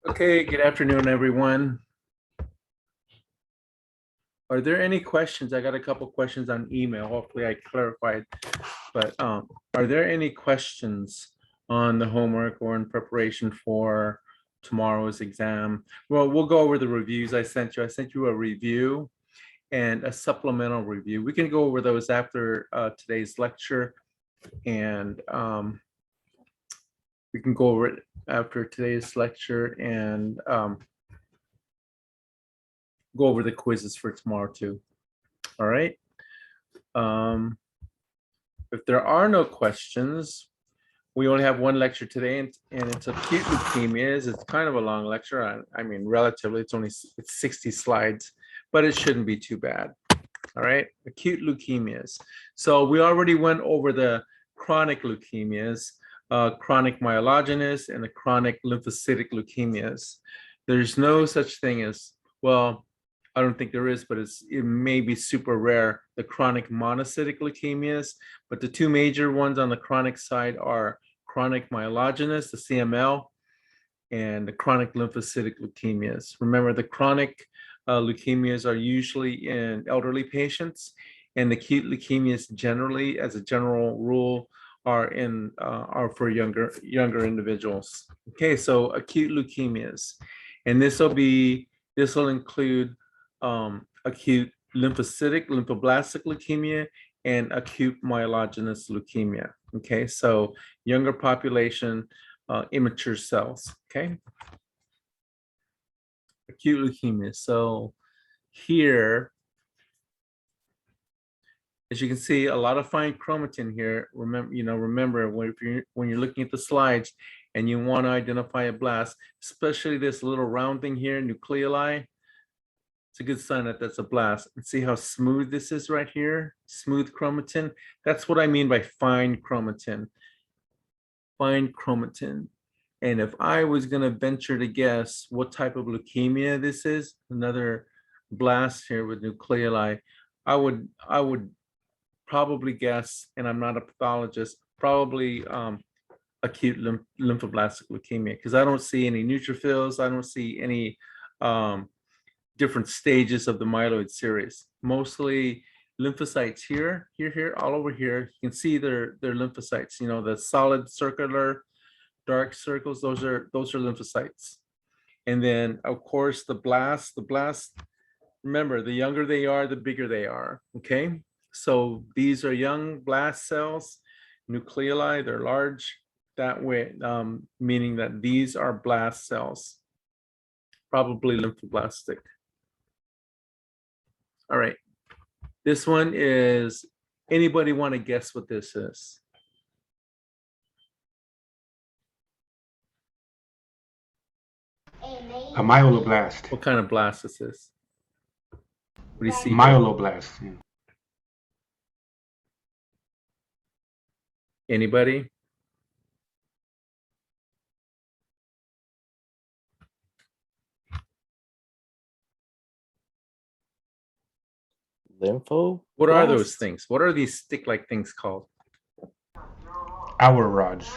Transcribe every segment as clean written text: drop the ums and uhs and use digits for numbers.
Okay, good afternoon, everyone. Are there any questions? I got a couple questions on email. Hopefully I clarified, but are there any questions on the homework or in preparation for tomorrow's exam? Well, we'll go over the reviews I sent you. I sent you a review and a supplemental review. We can go over those after today's lecture, and we can go over it after today's lecture and go over the quizzes for tomorrow too. All right. If there are no questions, we only have one lecture today, and it's acute leukemias. It's kind of a long lecture. I mean, relatively, it's 60 slides, but it shouldn't be too bad. All right, acute leukemias. So we already went over the chronic leukemias, chronic myelogenous and the chronic lymphocytic leukemias. There's no such thing as, well, I don't think there is, but it may be super rare, the chronic monocytic leukemias. But the two major ones on the chronic side are chronic myelogenous, the CML, and the chronic lymphocytic leukemias. Remember, the chronic leukemias are usually in elderly patients, and the acute leukemias generally, as a general rule, are for younger individuals. Okay, so acute leukemias, and this will include acute lymphocytic, lymphoblastic leukemia, and acute myelogenous leukemia. Okay, so younger population, immature cells. Okay, acute leukemia. So here, as you can see, a lot of fine chromatin here. Remember when you're looking at the slides and you want to identify a blast, especially this little round thing here, nucleoli. It's a good sign that that's a blast. And see how smooth this is right here? Smooth chromatin. That's what I mean by fine chromatin. Fine chromatin. And if I was going to venture to guess what type of leukemia this is, another blast here with nucleoli, I would probably guess, and I'm not a pathologist, probably acute lymphoblastic leukemia, because I don't see any neutrophils. I don't see any different stages of the myeloid series. Mostly lymphocytes here, all over here. You can see their lymphocytes. You know, the solid circular dark circles. Those are lymphocytes. And then of course the blast. Remember, the younger they are, the bigger they are. Okay, so these are young blast cells, nucleoli. They're large that way, meaning that these are blast cells, probably lymphoblastic. All right, this one is, anybody want to guess what this is? A myeloblast. What kind of blast is this? What do you see? Myeloblast. Yeah. Anybody? Lympho? What are those things? What are these stick-like things called? Our rods.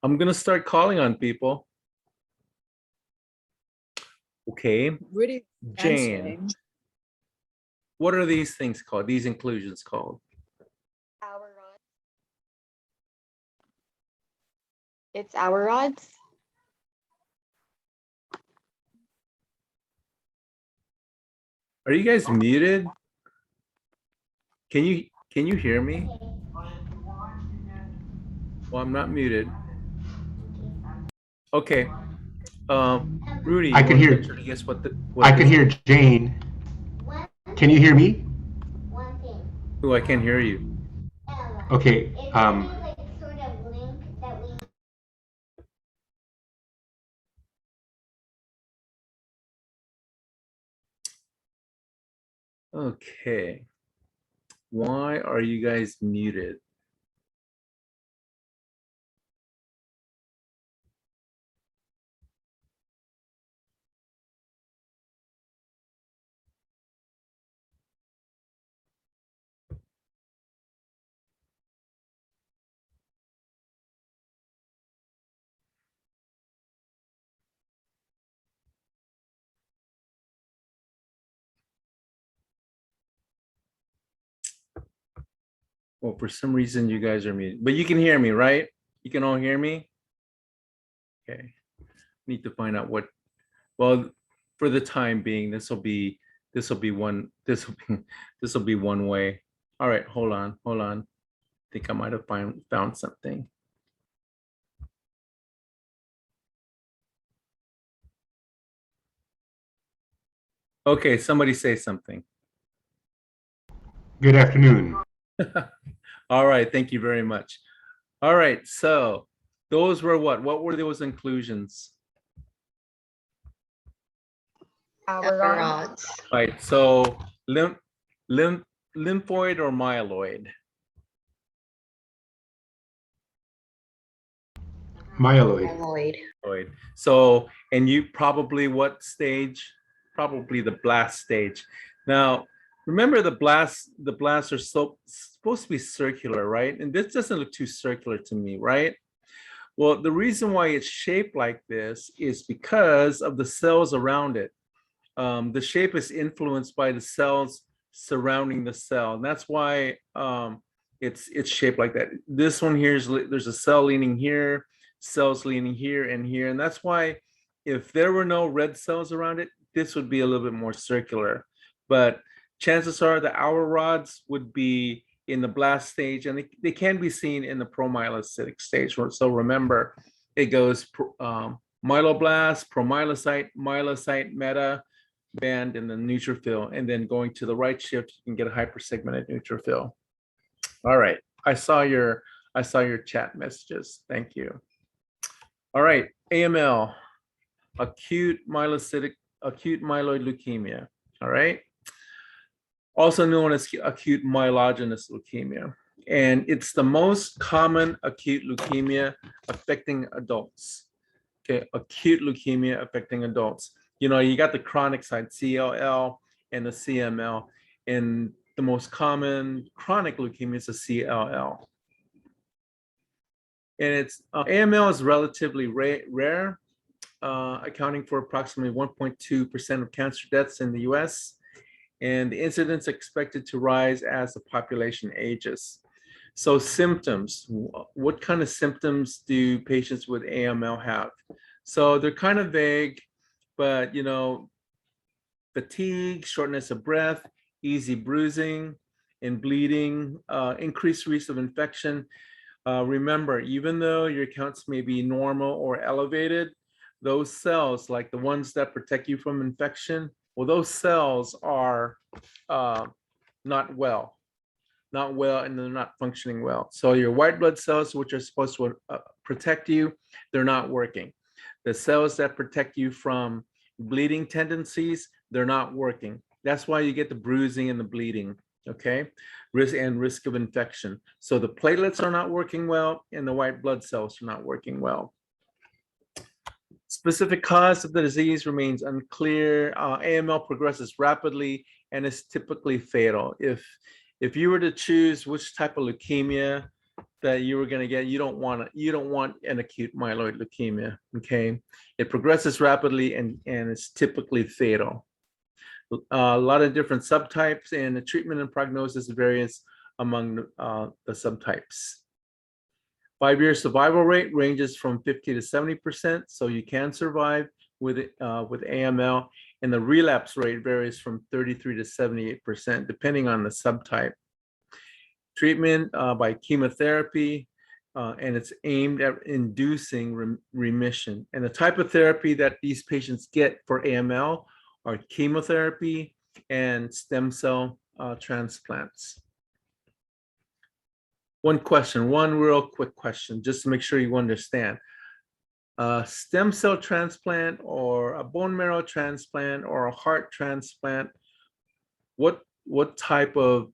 I'm gonna start calling on people. Okay, Really Jane, answering. what are these things called? These inclusions called? Our rods. It's our rods. Are you guys muted? Can you hear me? Well, I'm not muted. Okay. Rudy, I can hear. guess what I can hear Jane. Can you hear me? Oh, I can't hear you. Okay. Okay. Why are you guys muted? Well, for some reason you guys are muted, but you can hear me, right? You can all hear me? Okay. Need to find out what, well, for the time being, this will be one way. All right, hold on. I think I might have found something. Okay, somebody say something. Good afternoon. All right, thank you very much. All right, so those were what? What were those inclusions? Our odds. Right, so lymphoid or myeloid? Myeloid. Myeloid. So, and you probably what stage? Probably the blast stage. Now, remember the blasts are supposed to be circular, right? And this doesn't look too circular to me, right? Well, the reason why it's shaped like this is because of the cells around it. The shape is influenced by the cells surrounding the cell, and that's why it's shaped like that. This one here is there's a cell leaning here, cells leaning here and here, and that's why if there were no red cells around it, this would be a little bit more circular. But chances are the hour rods would be in the blast stage, and they can be seen in the pro-myelocytic stage. So remember, it goes myeloblast, myelocyte, meta, band, and then neutrophil, and then going to the right shift, you can get a hypersegmented neutrophil. All right, I saw your chat messages. Thank you. All right, AML, acute myeloid leukemia. All right, also known as acute myelogenous leukemia, and it's the most common acute leukemia affecting adults. Okay, acute leukemia affecting adults. You know, you got the chronic side, CLL, and the CML, and the most common chronic leukemia is the CLL. And it's AML is relatively rare, accounting for approximately 1.2% of cancer deaths in the US. And the incidence expected to rise as the population ages. So symptoms, what kind of symptoms do patients with AML have? So they're kind of vague, but you know, fatigue, shortness of breath, easy bruising and bleeding, increased risk of infection. Remember, even though your counts may be normal or elevated, those cells, like the ones that protect you from infection, well, those cells are not well, and they're not functioning well. So your white blood cells, which are supposed to protect you, they're not working. The cells that protect you from bleeding tendencies, they're not working. That's why you get the bruising and the bleeding, okay? Risk of infection. So the platelets are not working well, and the white blood cells are not working well. Specific cause of the disease remains unclear. AML progresses rapidly and is typically fatal. If you were to choose which type of leukemia that you were going to get, you don't want an acute myeloid leukemia. Okay, it progresses rapidly and it's typically fatal. A lot of different subtypes, and the treatment and prognosis varies among the subtypes. 5-year survival rate ranges from 50 to 70%, so you can survive with AML, and the relapse rate varies from 33 to 78%, depending on the subtype. Treatment by chemotherapy, and it's aimed at inducing remission. And the type of therapy that these patients get for AML are chemotherapy and stem cell transplants. One real quick question, just to make sure you understand. A stem cell transplant or a bone marrow transplant or a heart transplant, what type of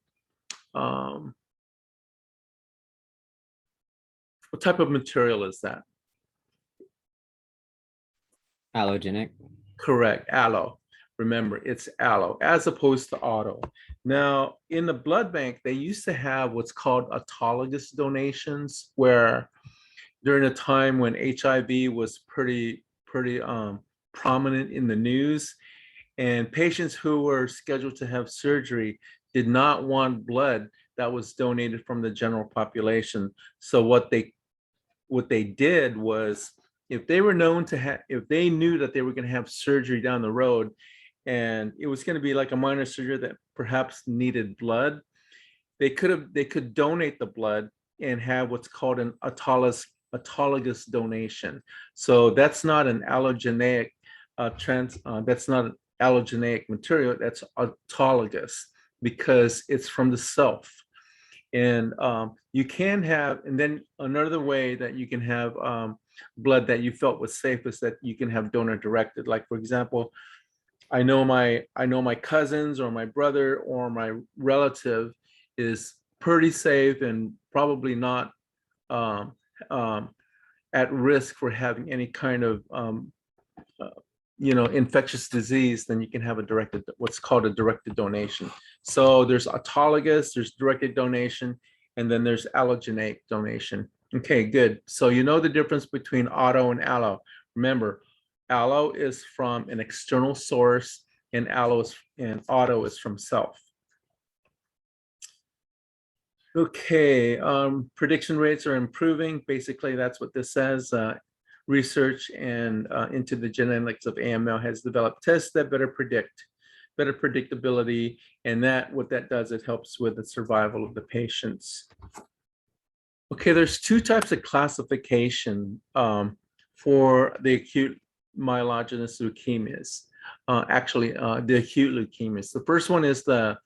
material is that? Allogenic. Correct, allo. Remember, it's allo as opposed to auto. Now, in the blood bank, they used to have what's called autologous donations, where during a time when HIV was pretty prominent in the news, and patients who were scheduled to have surgery did not want blood. that was donated from the general population. So what they did was, if they were known to have, if they knew that they were going to have surgery down the road, and it was going to be like a minor surgery that perhaps needed blood, they could donate the blood and have what's called an autologous donation. So that's not an allogeneic that's not an allogeneic material, that's autologous, because it's from the self. And you can have, and then another way that you can have blood that you felt was safe is that you can have donor directed. Like, for example, I know my cousins or my brother or my relative is pretty safe and probably not at risk for having any kind of infectious disease, then you can have a directed, what's called a directed donation. So there's autologous, there's directed donation, and then there's allogeneic donation. Okay, good. So you know the difference between auto and allo. Remember, allo is from an external source, and auto is from self. Okay, prediction rates are improving. Basically, that's what this says. Research and into the genetics of AML has developed tests that better predictability, and what that does, it helps with the survival of the patients. Okay, there's two types of classification for the acute myelogenous leukemias. The acute leukemias. The first one is the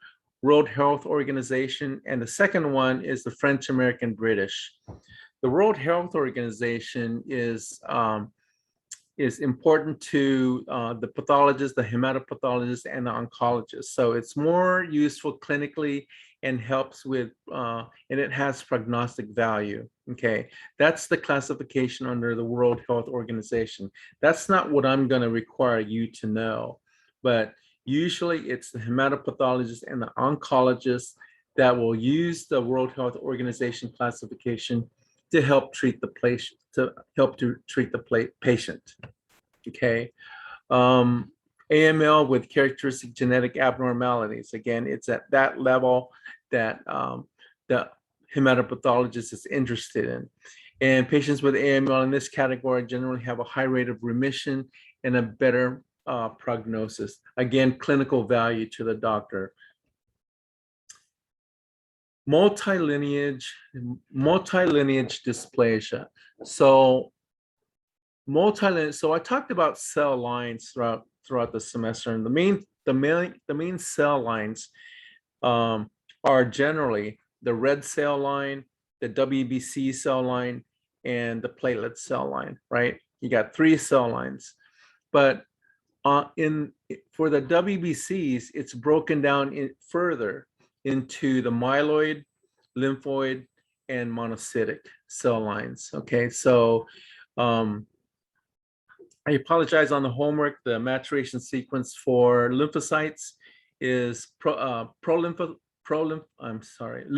World Health Organization, and the second one is the French American British. The World Health Organization is important to the pathologists, the hematopathologists, and the oncologists. So it's more useful clinically and helps with, and it has prognostic value. Okay, that's the classification under the World Health Organization. That's not what I'm going to require you to know, but usually it's the hematopathologist and the oncologist that will use the World Health Organization classification to help treat the patient. Okay, AML with characteristic genetic abnormalities. Again, it's at that level that the hematopathologist is interested in. And patients with AML in this category generally have a high rate of remission and a better prognosis. Again, clinical value to the doctor. Multi-lineage dysplasia. So I talked about cell lines throughout the semester, and the main cell lines are generally the red cell line, the WBC cell line, and the platelet cell line. Right? You got 3 cell lines, but for the WBCs, it's broken down further into the myeloid, lymphoid, and monocytic cell lines. Okay, so I apologize on the homework. The maturation sequence for lymphocytes is lymphoblastic, pro-lymphocyte,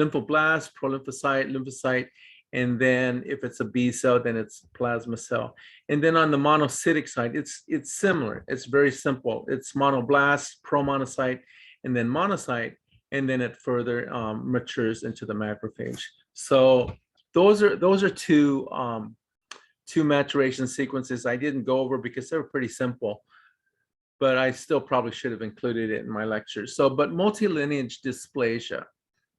lymphocyte, and then if it's a B cell, then it's plasma cell. And then on the monocytic side, it's similar. It's very simple. It's monoblast, pro-monocyte, and then monocyte, and then it further matures into the macrophage. So those are two maturation sequences I didn't go over because they were pretty simple, but I still probably should have included it in my lecture. So, but multi-lineage dysplasia,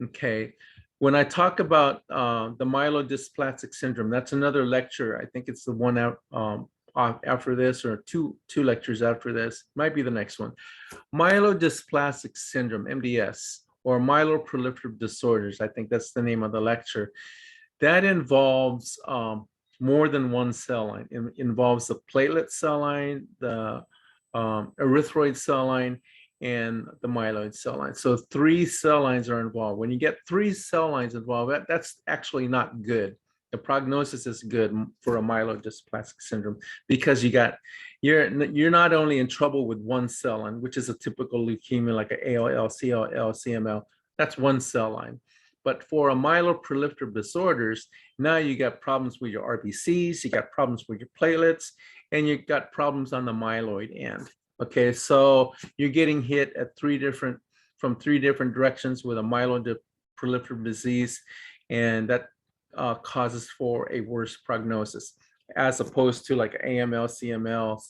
okay. When I talk about the Myelodysplastic Syndrome, that's another lecture. I think it's the one out after this, or two lectures after this. Might be the next one. Myelodysplastic Syndrome, MDS, or myeloproliferative disorders. I think that's the name of the lecture. That involves more than one cell line. It involves the platelet cell line, the erythroid cell line, and the myeloid cell line. So 3 cell lines are involved. When you get 3 cell lines involved, that's actually not good. The prognosis is good for a myelodysplastic syndrome because you're not only in trouble with one cell line, which is a typical leukemia like a ALL, CLL, CML. That's one cell line. But for a myeloproliferative disorders, now you got problems with your RBCs, you got problems with your platelets, and you got problems on the myeloid end. Okay, so you're getting hit at from three different directions with a proliferative disease, and that causes for a worse prognosis, as opposed to like AML, CML,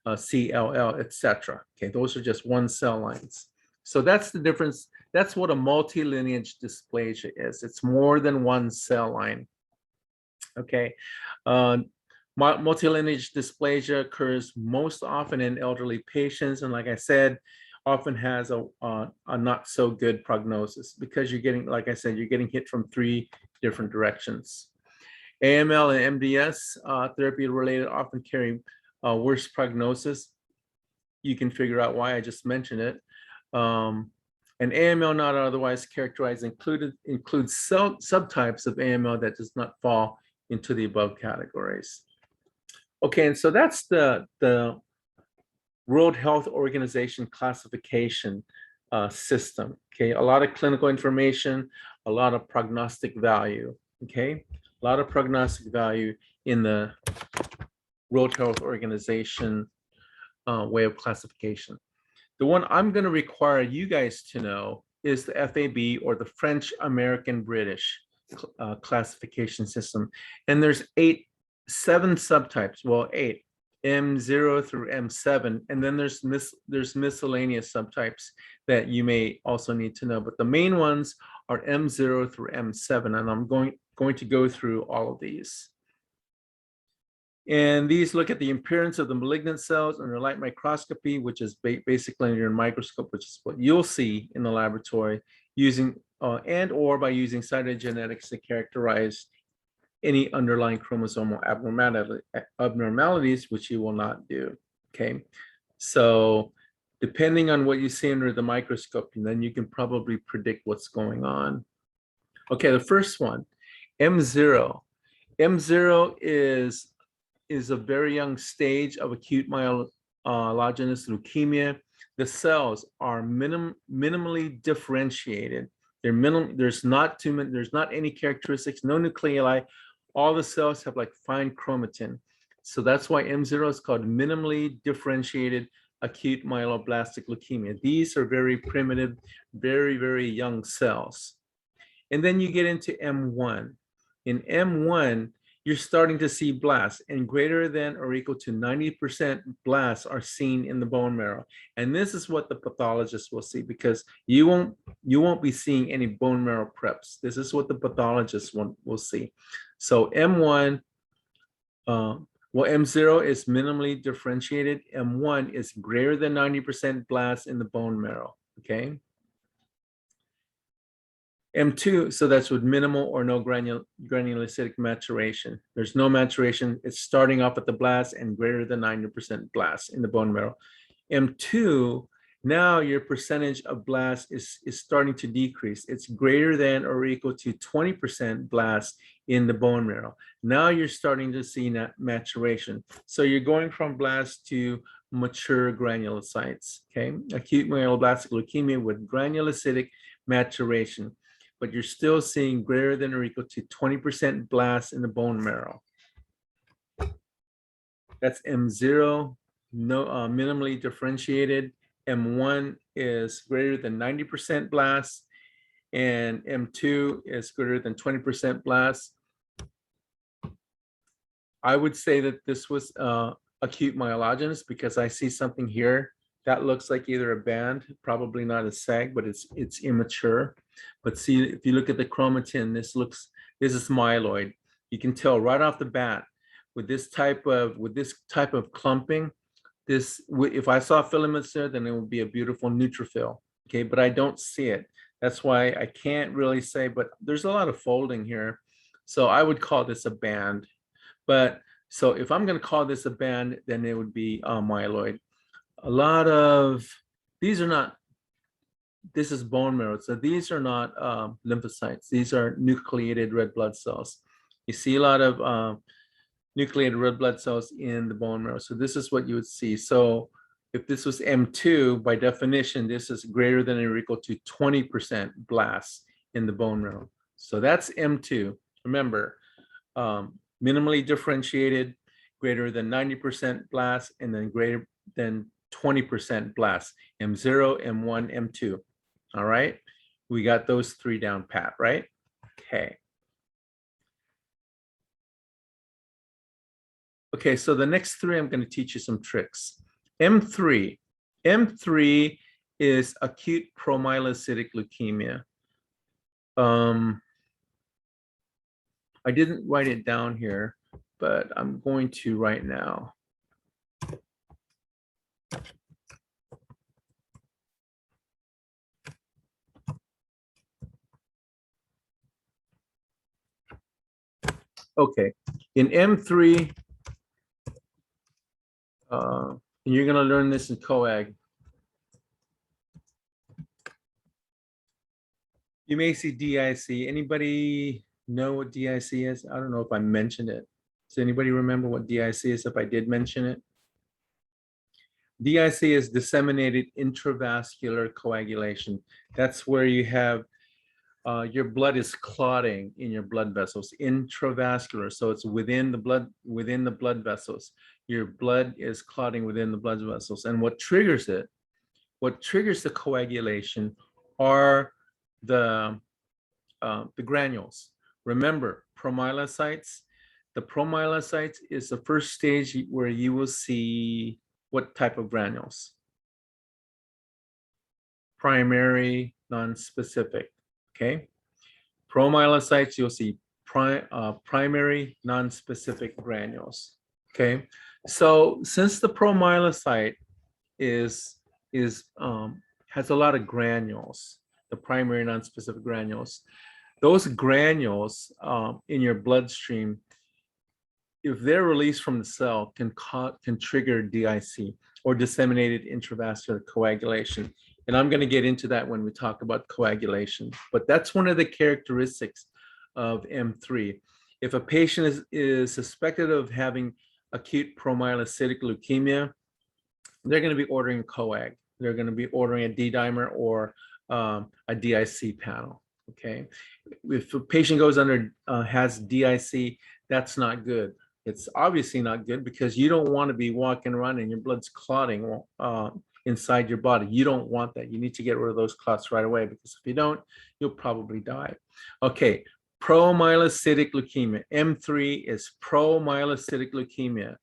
CLL, etc. Okay, those are just one cell lines. So that's the difference. That's what a multi-lineage dysplasia is. It's more than one cell line. Okay. Multi-lineage dysplasia occurs most often in elderly patients, and like I said, often has a not so good prognosis because you're getting, like I said, you're getting hit from 3 different directions. AML and MDS therapy related often carry worse prognosis. You can figure out why. I just mentioned it. And AML not otherwise characterized includes subtypes of AML that does not fall into the above categories. Okay, and so that's the World Health Organization classification system. Okay, a lot of clinical information, a lot of prognostic value. Okay, a lot of prognostic value in the World Health Organization way of classification. The one I'm going to require you guys to know is the FAB, or the French American British classification system. And there's 7 subtypes, well, 8, M0 through M7, and then there's miscellaneous subtypes that you may also need to know, but the main ones are M0 through M7, and I'm going to go through all of these. And these look at the appearance of the malignant cells under light microscopy, which is basically under a microscope, which is what you'll see in the laboratory, using and or by using cytogenetics to characterize any underlying chromosomal abnormalities, which you will not do. Okay, so depending on what you see under the microscope, and then you can probably predict what's going on. Okay, the first one, M0. M0 is a very young stage of acute myelogenous leukemia. The cells are minimally differentiated. They're there's not any characteristics, no nucleoli. All the cells have like fine chromatin. So that's why M0 is called minimally differentiated acute myeloblastic leukemia. These are very primitive, very, very young cells. And then you get into M1. In M1, you're starting to see blasts, and greater than or equal to 90% blasts are seen in the bone marrow. And this is what the pathologist will see, because you won't be seeing any bone marrow preps. This is what the pathologist will see. So M1, well, M0 is minimally differentiated. M1 is greater than 90% blasts in the bone marrow, okay? M2, so that's with minimal or no granulocytic maturation. There's no maturation. It's starting off at the blast and greater than 90% blasts in the bone marrow. M2, now your percentage of blast is starting to decrease. It's greater than or equal to 20% blast in the bone marrow. Now you're starting to see maturation. So you're going from blast to mature granulocytes, okay? Acute myeloblastic leukemia with granulocytic maturation, but you're still seeing greater than or equal to 20% blasts in the bone marrow. That's M0, no, minimally differentiated. M1 is greater than 90% blasts, and M2 is greater than 20% blasts. I would say that this was acute myelogenous, because I see something here that looks like either a band, probably not a sag, but it's immature. But see, if you look at the chromatin, this is myeloid. You can tell right off the bat with this type of clumping. If I saw filaments there, then it would be a beautiful neutrophil. Okay, but I don't see it. That's why I can't really say. But there's a lot of folding here, so I would call this a band. But so if I'm going to call this a band, then it would be myeloid. A lot of these are not. This is bone marrow, so these are not lymphocytes. These are nucleated red blood cells. You see a lot of nucleated red blood cells in the bone marrow. So this is what you would see. So if this was M2, by definition, this is greater than or equal to 20% blasts in the bone marrow. So that's M2. Remember, minimally differentiated, greater than 90% blasts, and then greater than 20% blasts. M0, M1, M2. All right. We got those three down pat, right? Okay. Okay, so the next three, I'm going to teach you some tricks. M3. M3 is acute promyelocytic leukemia. I didn't write it down here, but I'm going to right now. Okay, in M3, and you're going to learn this in coag. You may see DIC. Anybody know what DIC is? I don't know if I mentioned it. Does anybody remember what DIC is if I did mention it? DIC is disseminated intravascular coagulation. That's where you have your blood is clotting in your blood vessels, intravascular. So it's within the blood vessels. Your blood is clotting within the blood vessels. And what triggers it, what triggers the coagulation are the granules. Remember, promyelocytes. The promyelocytes is the first stage where you will see what type of granules? Primary, non-specific. Okay. Promyelocytes, you'll see primary, non-specific granules. Okay. So since the promyelocyte has a lot of granules, the primary non-specific granules, those granules in your bloodstream, if they're released from the cell, can trigger DIC, or disseminated intravascular coagulation. And I'm going to get into that when we talk about coagulation. But that's one of the characteristics of M3. If a patient is suspected of having acute promyelocytic leukemia, they're going to be ordering coag. They're going to be ordering a D-dimer or a DIC panel. Okay. If a patient goes under, has DIC, that's not good. It's obviously not good because you don't want to be walking around and your blood's clotting inside your body. You don't want that. You need to get rid of those clots right away, because if you don't, you'll probably die. Okay, pro-myelocytic leukemia. M3 is pro-myelocytic leukemia.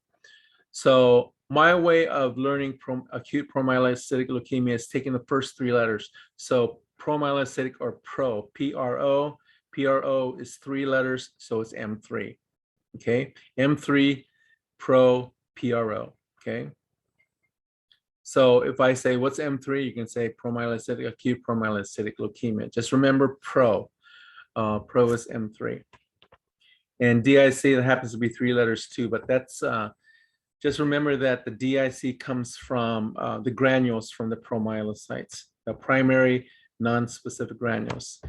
So my way of learning acute promyelocytic leukemia is taking the first three letters. So promyelocytic, or pro, P-R-O. P-R-O is three letters, so it's M3. Okay, M3, pro, P-R-O. Okay. So if I say, what's M3? You can say promyelocytic, acute promyelocytic leukemia. Just remember pro. Pro is M3. And DIC, that happens to be three letters too, but that's, just remember that the DIC comes from the granules from the promyelocytes, the primary non-specific granules.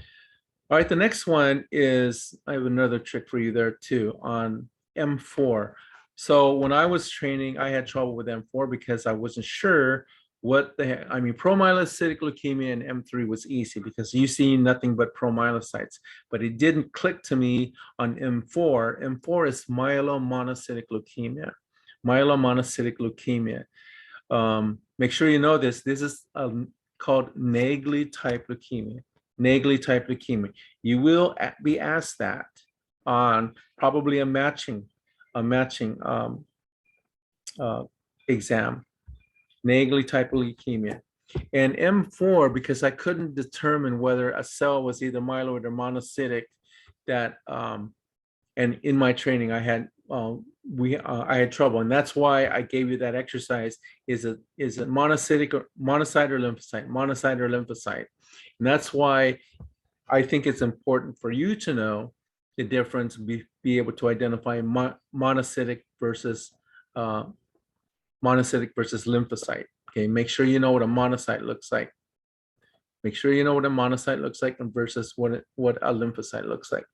All right, the next one is, I have another trick for you there too on M4. So when I was training, I had trouble with M4 because I wasn't sure what the heck. I mean, promyelocytic leukemia and M3 was easy because you see nothing but promyelocytes, but it didn't click to me on M4. M4 is myelomonocytic leukemia. Myelomonocytic leukemia. Make sure you know this. This is called Naegeli type leukemia. Naegeli type leukemia. You will be asked that on probably a matching exam. Naegeli type of leukemia. And M4, because I couldn't determine whether a cell was either myeloid or monocytic, that and in my training I had I had trouble, and that's why I gave you that exercise. Is it monocytic or monocyte or lymphocyte? Monocyte or lymphocyte? And that's why I think it's important for you to know the difference, be able to identify monocytic versus lymphocyte. Okay, make sure you know what a monocyte looks like. Make sure you know what a monocyte looks like and versus what a lymphocyte looks like.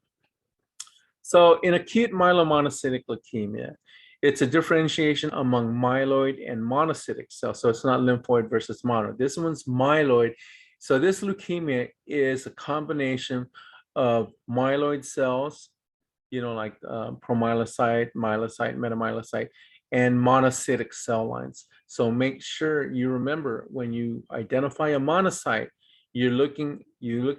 So in acute myelomonocytic leukemia, it's a differentiation among myeloid and monocytic cells. So it's not lymphoid versus mono. This one's myeloid. So this leukemia is a combination of myeloid cells, you know, like promyelocyte, myelocyte, metamyelocyte, and monocytic cell lines. So make sure you remember when you identify a monocyte, you look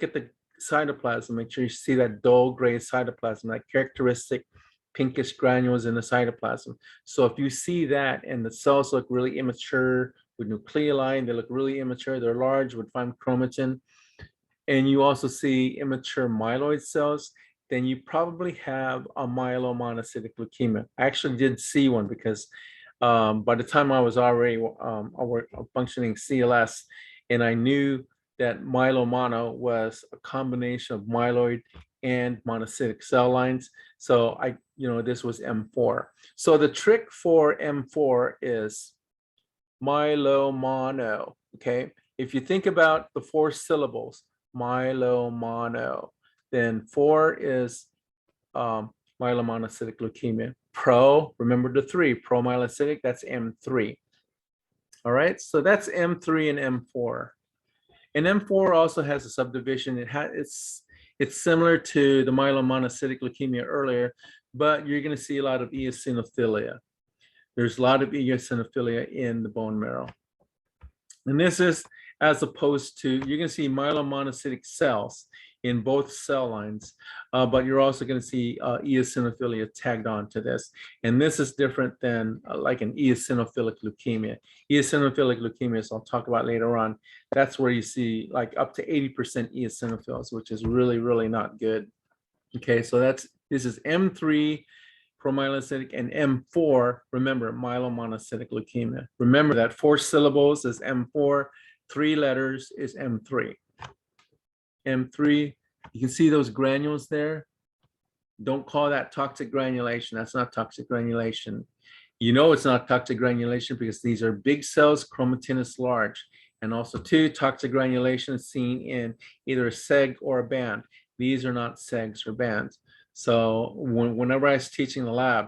at the cytoplasm, make sure you see that dull gray cytoplasm, that characteristic pinkish granules in the cytoplasm. So if you see that and the cells look really immature with nucleoli, they look really immature, they're large with fine chromatin, and you also see immature myeloid cells, then you probably have a myelomonocytic leukemia. I actually did see one because by the time I was already a functioning CLS, and I knew that myelomono was a combination of myeloid and monocytic cell lines. So this was M4. So the trick for M4 is myelomono, okay? If you think about the 4 syllables, myelomono, then 4 is myelomonocytic leukemia. Pro, remember the 3, pro-myelocytic, that's M3. All right, so that's M3 and M4. And M4 also has a subdivision. It's similar to the myelomonocytic leukemia earlier, but you're going to see a lot of eosinophilia. There's a lot of eosinophilia in the bone marrow. And this is as opposed to, you're going to see myelomonocytic cells in both cell lines, but you're also going to see eosinophilia tagged on to this. And this is different than like an eosinophilic leukemia. Eosinophilic leukemias, I'll talk about later on. That's where you see like up to 80% eosinophils, which is really, really not good. Okay, so this is M3, pro-myelocytic, and M4, remember, myelomonocytic leukemia. Remember that 4 syllables is M4, 3 letters is M3. M3, you can see those granules there. Don't call that toxic granulation. That's not toxic granulation. You know it's not toxic granulation because these are big cells, chromatin is large. And also 2, toxic granulation is seen in either a seg or a band. These are not segs or bands. So whenever I was teaching the lab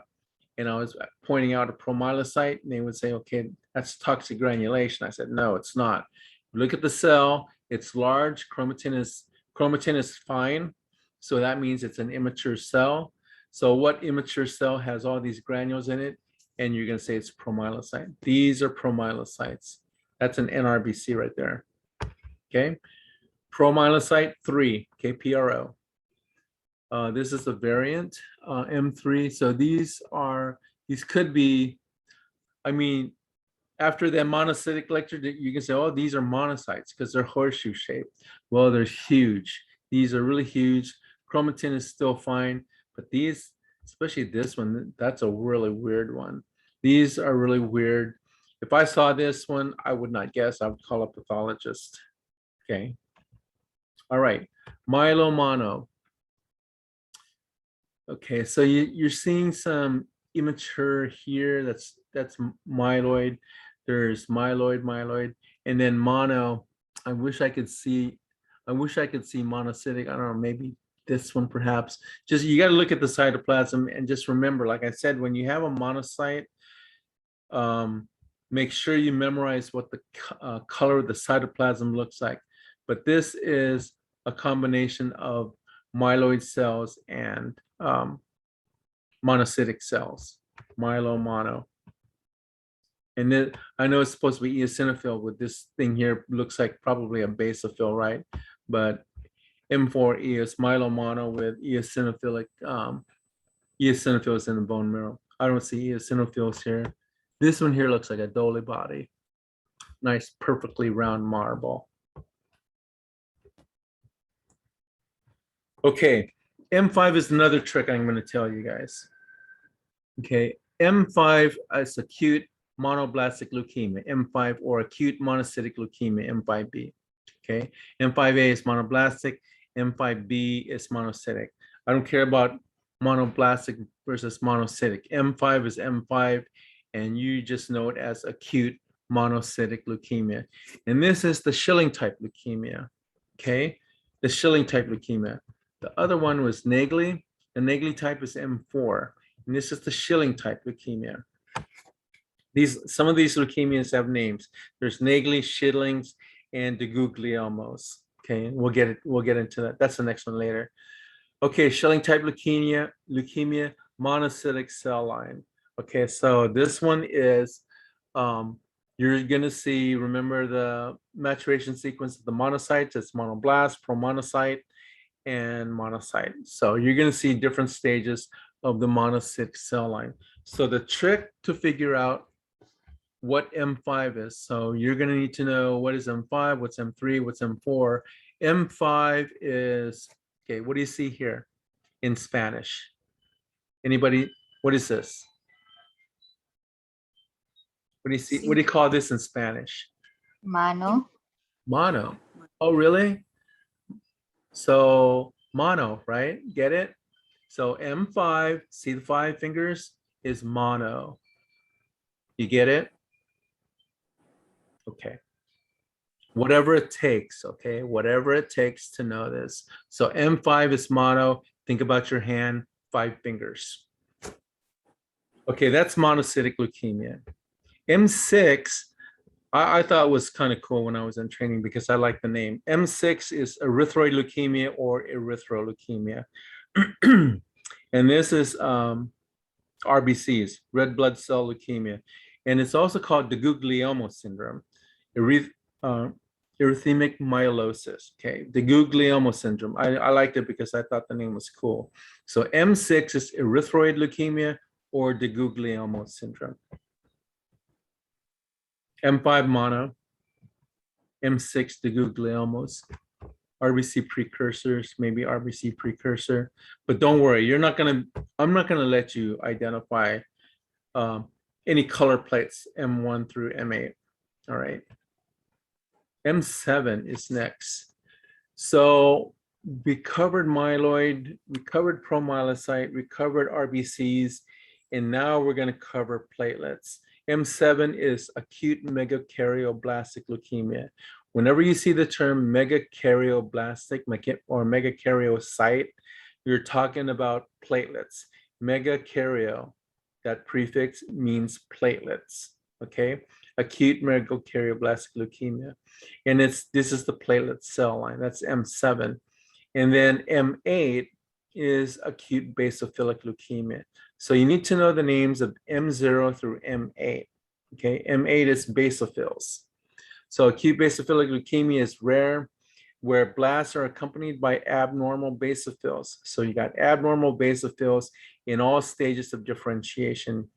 and I was pointing out a promyelocyte, they would say, okay, that's toxic granulation. I said, no, it's not. Look at the cell, it's large, chromatin is fine. So that means it's an immature cell. So what immature cell has all these granules in it? And you're gonna say it's promyelocyte. These are promyelocytes. That's an NRBC right there, okay? Promyelocyte 3, okay, PRO. This is a variant, M3. So these could be, I mean, after the monocytic lecture, you can say, oh, these are monocytes because they're horseshoe shaped. Well, they're huge. These are really huge. Chromatin is still fine, but these, especially this one, that's a really weird one. These are really weird. If I saw this one, I would not guess. I would call a pathologist. Okay. All right. Myelomono. Okay, so you're seeing some immature here. That's myeloid. There's myeloid, and then mono. I wish I could see monocytic. I don't know, maybe this one perhaps. Just you got to look at the cytoplasm and just remember, like I said, when you have a monocyte, make sure you memorize what the color of the cytoplasm looks like. But this is a combination of myeloid cells and monocytic cells, myelomono. And then I know it's supposed to be eosinophil, with this thing here looks like probably a basophil, right? But M4 is myelomono with eosinophilic eosinophils in the bone marrow. I don't see eosinophils here. This one here looks like a Dolly body. Nice, perfectly round marble. Okay, M5 is another trick I'm going to tell you guys. Okay, M5 is acute monoblastic leukemia, M5, or acute monocytic leukemia, M5B. Okay, M5A is monoblastic, M5B is monocytic. I don't care about monoblastic versus monocytic. M5 is M5, and you just know it as acute monocytic leukemia. And this is the Schilling type leukemia. Okay, the Schilling type leukemia. The other one was Naegeli. The Naegeli type is M4, and this is the Schilling type leukemia. Some of these leukemias have names. There's Naegeli, Schilling's, and de Guglielmo's. Okay, we'll get into that. That's the next one later. Okay, Schilling type leukemia, monocytic cell line. Okay, so this one is You're going to see, remember the maturation sequence of the monocytes, it's monoblast, pro-monocyte, and monocyte. So you're going to see different stages of the monocytic cell line. So the trick to figure out what M5 is, so you're going to need to know what is M5, what's M3, what's M4. M5 is, okay, what do you see here in Spanish? Anybody, what is this? What do you see? What do you call this in Spanish? Mano. Mono. Oh, really? So mono, right? Get it? So M5, see the 5 fingers, is mono. You get it? Okay. Whatever it takes, okay? Whatever it takes to know this. So M5 is mono. Think about your hand, 5 fingers. Okay, that's monocytic leukemia. M6, I thought was kind of cool when I was in training because I like the name. M6 is erythroid leukemia or erythroleukemia. And this is RBCs, red blood cell leukemia. And it's also called the Guglielmo syndrome, erythemic myelosis, okay? The Guglielmo syndrome. I liked it because I thought the name was cool. So M6 is erythroid leukemia or the Guglielmo syndrome. M5 mono, M6 the Guglielmos, RBC precursors, maybe RBC precursor, but don't worry, I'm not gonna let you identify any color plates M1 through M8. All right. M7 is next. So we covered myeloid, we covered pro-myelocyte, we covered RBCs, and now we're going to cover platelets. M7 is acute megakaryoblastic leukemia. Whenever you see the term megakaryoblastic or megakaryocyte, you're talking about platelets. Megakaryo, that prefix means platelets, okay? Acute megakaryoblastic leukemia. And this is the platelet cell line, that's M7. And then M8 is acute basophilic leukemia. So you need to know the names of M0 through M8, okay? M8 is basophils. So acute basophilic leukemia is rare, where blasts are accompanied by abnormal basophils. So you got abnormal basophils in all stages of differentiation.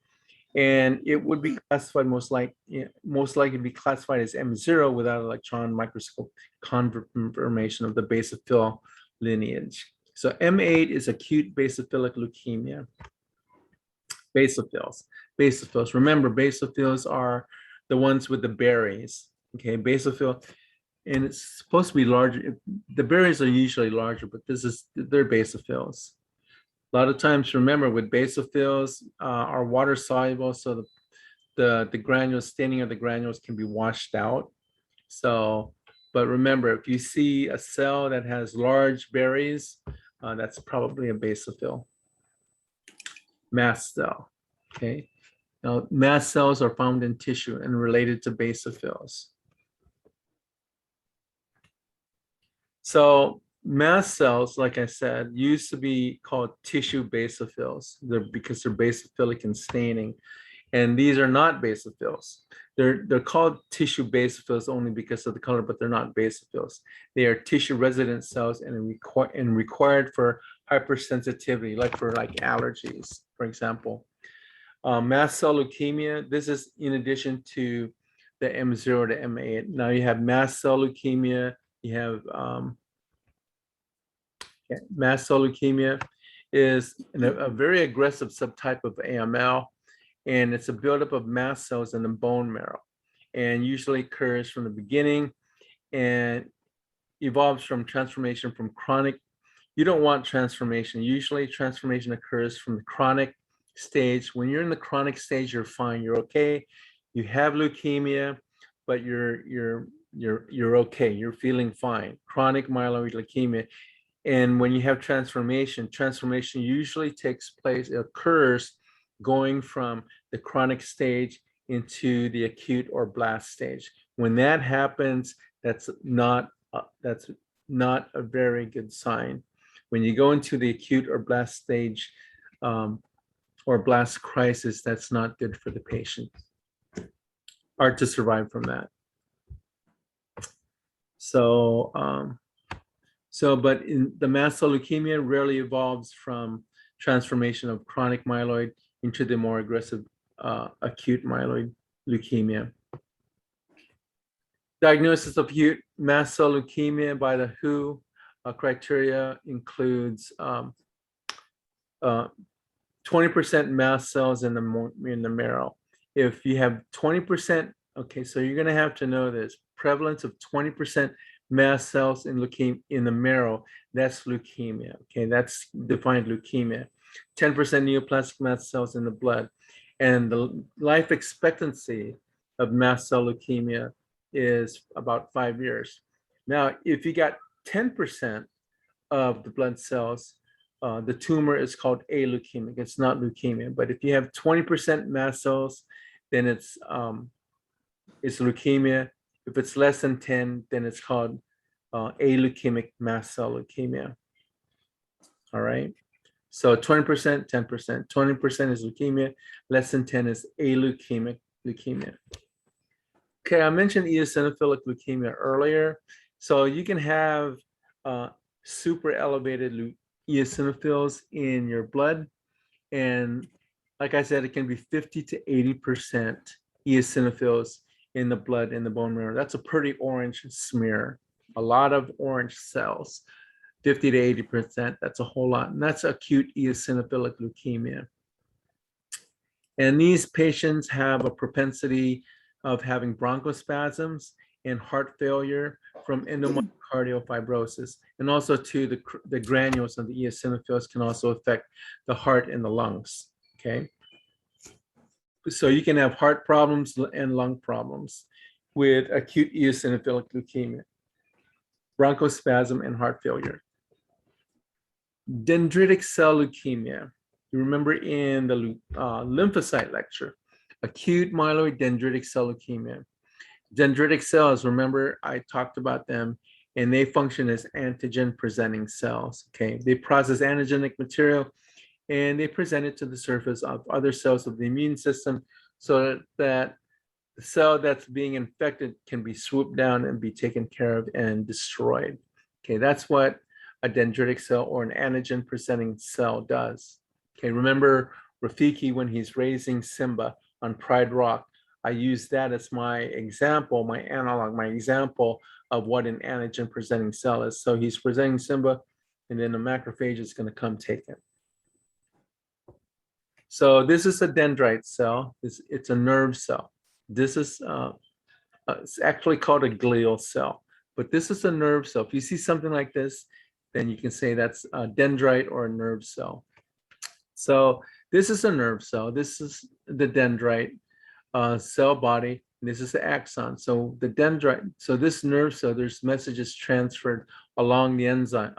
And it would be classified most likely be classified as M0 without electron microscope confirmation of the basophil lineage. So M8 is acute basophilic leukemia. Basophils. Remember, basophils are the ones with the berries. Okay, basophil, and it's supposed to be larger. The berries are usually larger, but they're basophils. A lot of times, remember, with basophils are water soluble, so the granules, staining of the granules can be washed out. So, but remember, if you see a cell that has large berries, that's probably a basophil. Mast cell, okay? Now, mast cells are found in tissue and related to basophils. So mast cells, like I said, used to be called tissue basophils because they're basophilic in staining. And these are not basophils. They're called tissue basophils only because of the color, but they're not basophils. They are tissue resident cells and required for hypersensitivity, like for allergies, for example. Mast cell leukemia, this is in addition to the M0 to M8. Now you have mast cell leukemia, you have mast cell leukemia is a very aggressive subtype of AML, and it's a buildup of mast cells in the bone marrow, and usually occurs from the beginning and evolves from transformation from chronic. You don't want transformation. Usually transformation occurs from the chronic stage. When you're in the chronic stage, you're fine, you're okay. You have leukemia, but you're okay, you're feeling fine. Chronic myeloid leukemia. And when you have transformation usually takes place, it occurs going from the chronic stage into the acute or blast stage. When that happens, that's not a very good sign. When you go into the acute or blast stage or blast crisis, that's not good for the patient. are to survive from that. So, but in the mast cell leukemia rarely evolves from transformation of chronic myeloid into the more aggressive acute myeloid leukemia. Diagnosis of acute mast cell leukemia by the WHO criteria includes 20% mast cells in the marrow. If you have 20%, okay, so you're going to have to know this prevalence of 20% mast cells in the marrow. That's leukemia. Okay, that's defined leukemia. 10% neoplastic mast cells in the blood, and the life expectancy of mast cell leukemia is about 5 years. Now, if you got 10% of the blood cells, the tumor is called aleukemic. It's not leukemia. But if you have 20% mast cells, then it's leukemia. If it's less than 10, then it's called aleukemic mast cell leukemia. All right. So 20%, 10%. 20% is leukemia. Less than 10 is aleukemic leukemia. Okay, I mentioned eosinophilic leukemia earlier. So you can have super elevated eosinophils in your blood. And like I said, it can be 50 to 80% eosinophils in the blood, in the bone marrow. That's a pretty orange smear, a lot of orange cells, 50 to 80%. That's a whole lot. And that's acute eosinophilic leukemia. And these patients have a propensity of having bronchospasms and heart failure from endomyocardial fibrosis. And also too, the granules of the eosinophils can also affect the heart and the lungs, okay? So you can have heart problems and lung problems with acute eosinophilic leukemia, bronchospasm and heart failure. Dendritic cell leukemia. You remember in the lymphocyte lecture, acute myeloid dendritic cell leukemia. Dendritic cells, remember I talked about them, and they function as antigen presenting cells, okay? They process antigenic material and they present it to the surface of other cells of the immune system so that the cell that's being infected can be swooped down and be taken care of and destroyed. Okay, that's what a dendritic cell or an antigen presenting cell does. Okay, remember Rafiki when he's raising Simba on Pride Rock, I use that as my example, my analog, my example of what an antigen presenting cell is. So he's presenting Simba, and then the macrophage is going to come take it. So this is a dendrite cell. It's a nerve cell. This is it's actually called a glial cell, but this is a nerve cell. If you see something like this, then you can say that's a dendrite or a nerve cell. So this is a nerve cell. This is the dendrite cell body. This is the axon. So the dendrite, so this nerve cell, there's messages transferred along the enzyme,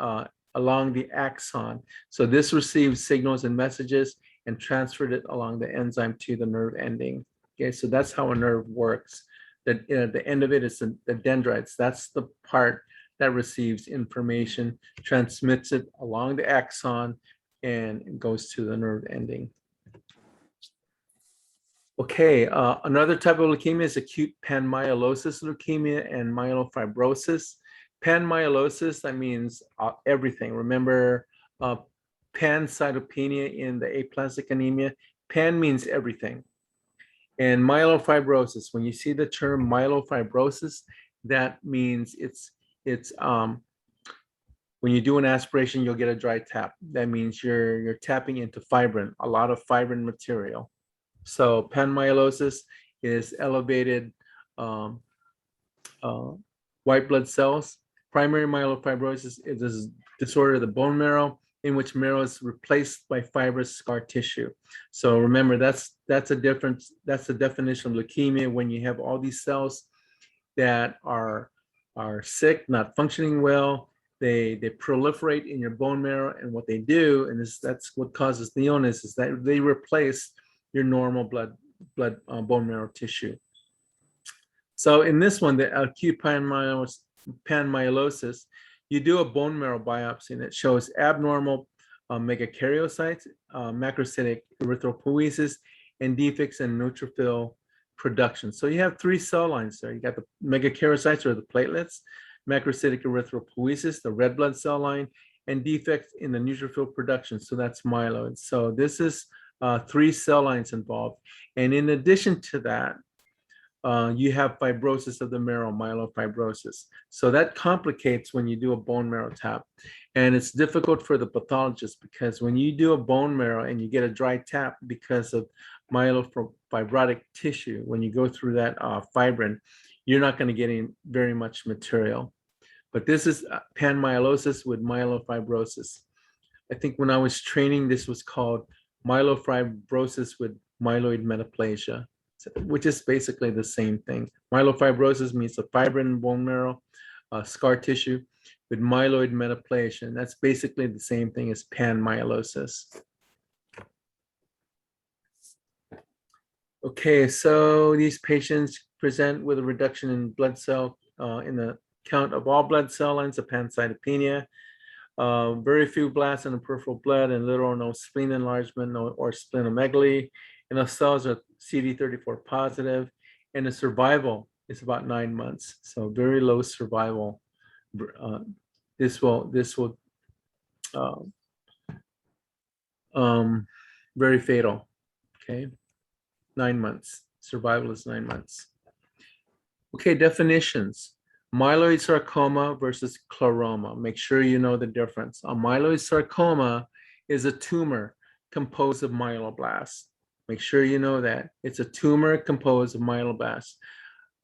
along the axon. So this receives signals and messages and transferred it along the enzyme to the nerve ending. Okay, so that's how a nerve works. The end of it is the dendrites. That's the part that receives information, transmits it along the axon, and it goes to the nerve ending. Okay, another type of leukemia is acute panmylosis leukemia and myelofibrosis. Panmylosis, that means everything. Remember pancytopenia in the aplastic anemia? Pan means everything. And myelofibrosis, when you see the term myelofibrosis, that means it's when you do an aspiration, you'll get a dry tap. That means you're tapping into fibrin, a lot of fibrin material. So panmylosis is elevated white blood cells. Primary myelofibrosis is a disorder of the bone marrow in which marrow is replaced by fibrous scar tissue. So remember, that's a difference. That's the definition of leukemia, when you have all these cells that are sick, not functioning well. They proliferate in your bone marrow, and what they do, and that's what causes the illness, is that they replace your normal bone marrow tissue. So in this one, the acute panmylosis, you do a bone marrow biopsy, and it shows abnormal megakaryocytes, macrocytic erythropoiesis, and defects in neutrophil production. So you have three cell lines there. You got the megakaryocytes, or the platelets, macrocytic erythropoiesis, the red blood cell line, and defects in the neutrophil production. So that's myeloid. So this is three cell lines involved. And in addition to that, you have fibrosis of the marrow, myelofibrosis. So that complicates when you do a bone marrow tap. And it's difficult for the pathologist, because when you do a bone marrow and you get a dry tap because of myelofibrotic tissue, when you go through that fibrin, you're not going to get in very much material. But this is panmylosis with myelofibrosis. I think when I was training, this was called myelofibrosis with myeloid metaplasia, which is basically the same thing. Myelofibrosis means the fibrin in bone marrow, scar tissue, with myeloid metaplasia. And that's basically the same thing as panmylosis. Okay, so these patients present with a reduction in blood cell, in the count of all blood cell lines of pancytopenia, very few blasts in the peripheral blood, and little or no spleen enlargement or splenomegaly. And the cells are CD34 positive, and the survival is about 9 months. So very low survival. This will very fatal. Okay, 9 months. Survival is 9 months. Okay, definitions. Myeloid sarcoma versus chloroma. Make sure you know the difference. A myeloid sarcoma is a tumor composed of myeloblasts. Make sure you know that. It's a tumor composed of myeloblasts.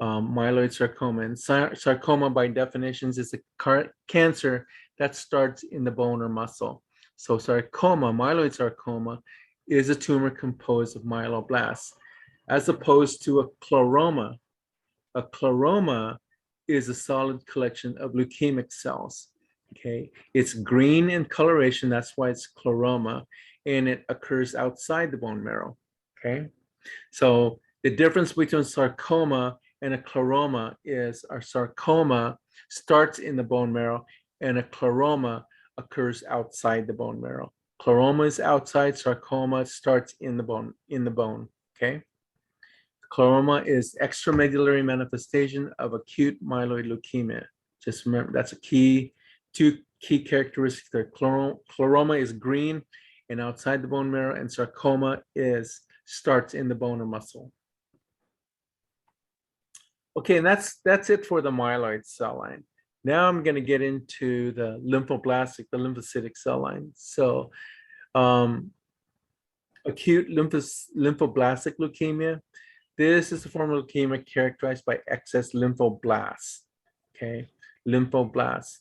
Myeloid sarcoma. And sarcoma, by definitions, is a cancer that starts in the bone or muscle. So sarcoma, myeloid sarcoma, is a tumor composed of myeloblasts, as opposed to a chloroma. A chloroma is a solid collection of leukemic cells. Okay, it's green in coloration, that's why it's chloroma, and it occurs outside the bone marrow. Okay, so the difference between sarcoma and a chloroma is our sarcoma starts in the bone marrow, and a chloroma occurs outside the bone marrow. Chloroma is outside, sarcoma starts in the bone. Okay. Chloroma is extramedullary manifestation of acute myeloid leukemia. Just remember, that's two key characteristics there. Chloroma is green and outside the bone marrow, and sarcoma starts in the bone or muscle. Okay, and that's it for the myeloid cell line. Now I'm going to get into the lymphoblastic, the lymphocytic cell line. So acute lymphoblastic leukemia. This is a form of leukemia characterized by excess lymphoblasts. Okay, lymphoblasts.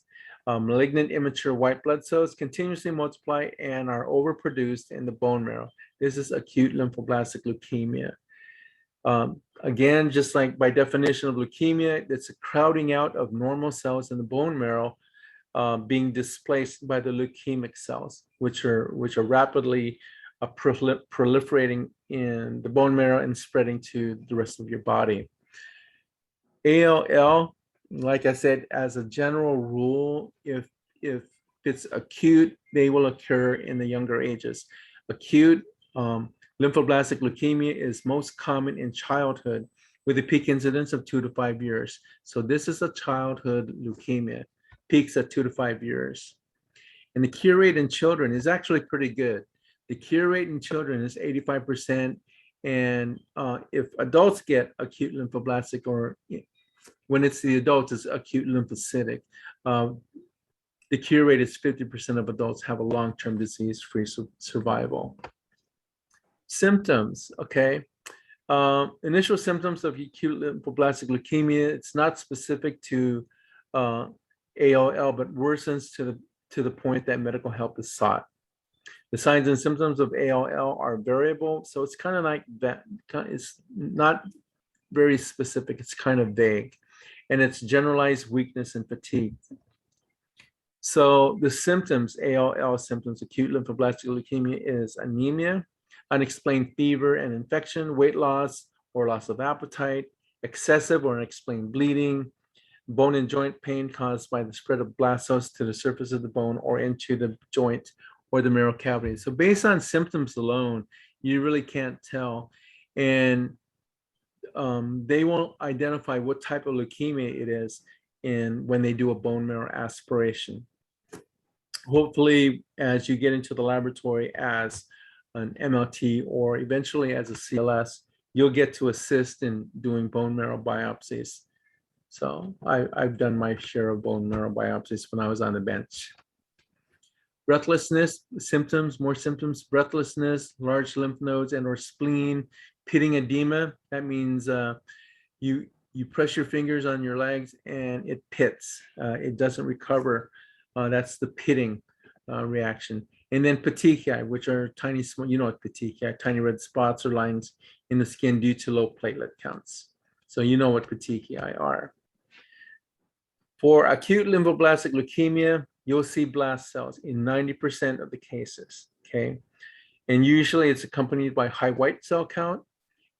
Malignant immature white blood cells continuously multiply and are overproduced in the bone marrow. This is acute lymphoblastic leukemia. Again, just like by definition of leukemia, it's a crowding out of normal cells in the bone marrow, being displaced by the leukemic cells, which are rapidly proliferating in the bone marrow and spreading to the rest of your body. ALL, like I said, as a general rule, if it's acute, they will occur in the younger ages. Acute lymphoblastic leukemia is most common in childhood, with a peak incidence of 2 to 5 years. So this is a childhood leukemia, peaks at 2 to 5 years. And the cure rate in children is actually pretty good. The cure rate in children is 85%. And if adults get acute lymphoblastic, or when it's the adults, it's acute lymphocytic, the cure rate is 50% of adults have a long-term disease-free survival. Symptoms, okay. Initial symptoms of acute lymphoblastic leukemia, it's not specific to ALL, but worsens to the point that medical help is sought. The signs and symptoms of ALL are variable, so it's kind of like that. It's not very specific, it's kind of vague, and it's generalized weakness and fatigue. So the symptoms, ALL symptoms, acute lymphoblastic leukemia, is anemia, unexplained fever and infection, weight loss or loss of appetite, excessive or unexplained bleeding, bone and joint pain caused by the spread of blast cells to the surface of the bone or into the joint or the marrow cavity. So based on symptoms alone, you really can't tell. And they won't identify what type of leukemia it is when they do a bone marrow aspiration. Hopefully, as you get into the laboratory as an MLT or eventually as a CLS, you'll get to assist in doing bone marrow biopsies. So I've done my share of bone marrow biopsies when I was on the bench. Breathlessness symptoms, more symptoms: breathlessness, large lymph nodes and or spleen, pitting edema. That means you press your fingers on your legs and it pits. It doesn't recover. That's the pitting reaction. And then petechiae, which are tiny, small, you know what petechiae, tiny red spots or lines in the skin due to low platelet counts. So you know what petechiae are. For acute lymphoblastic leukemia, you'll see blast cells in 90% of the cases, okay? And usually it's accompanied by high white cell count.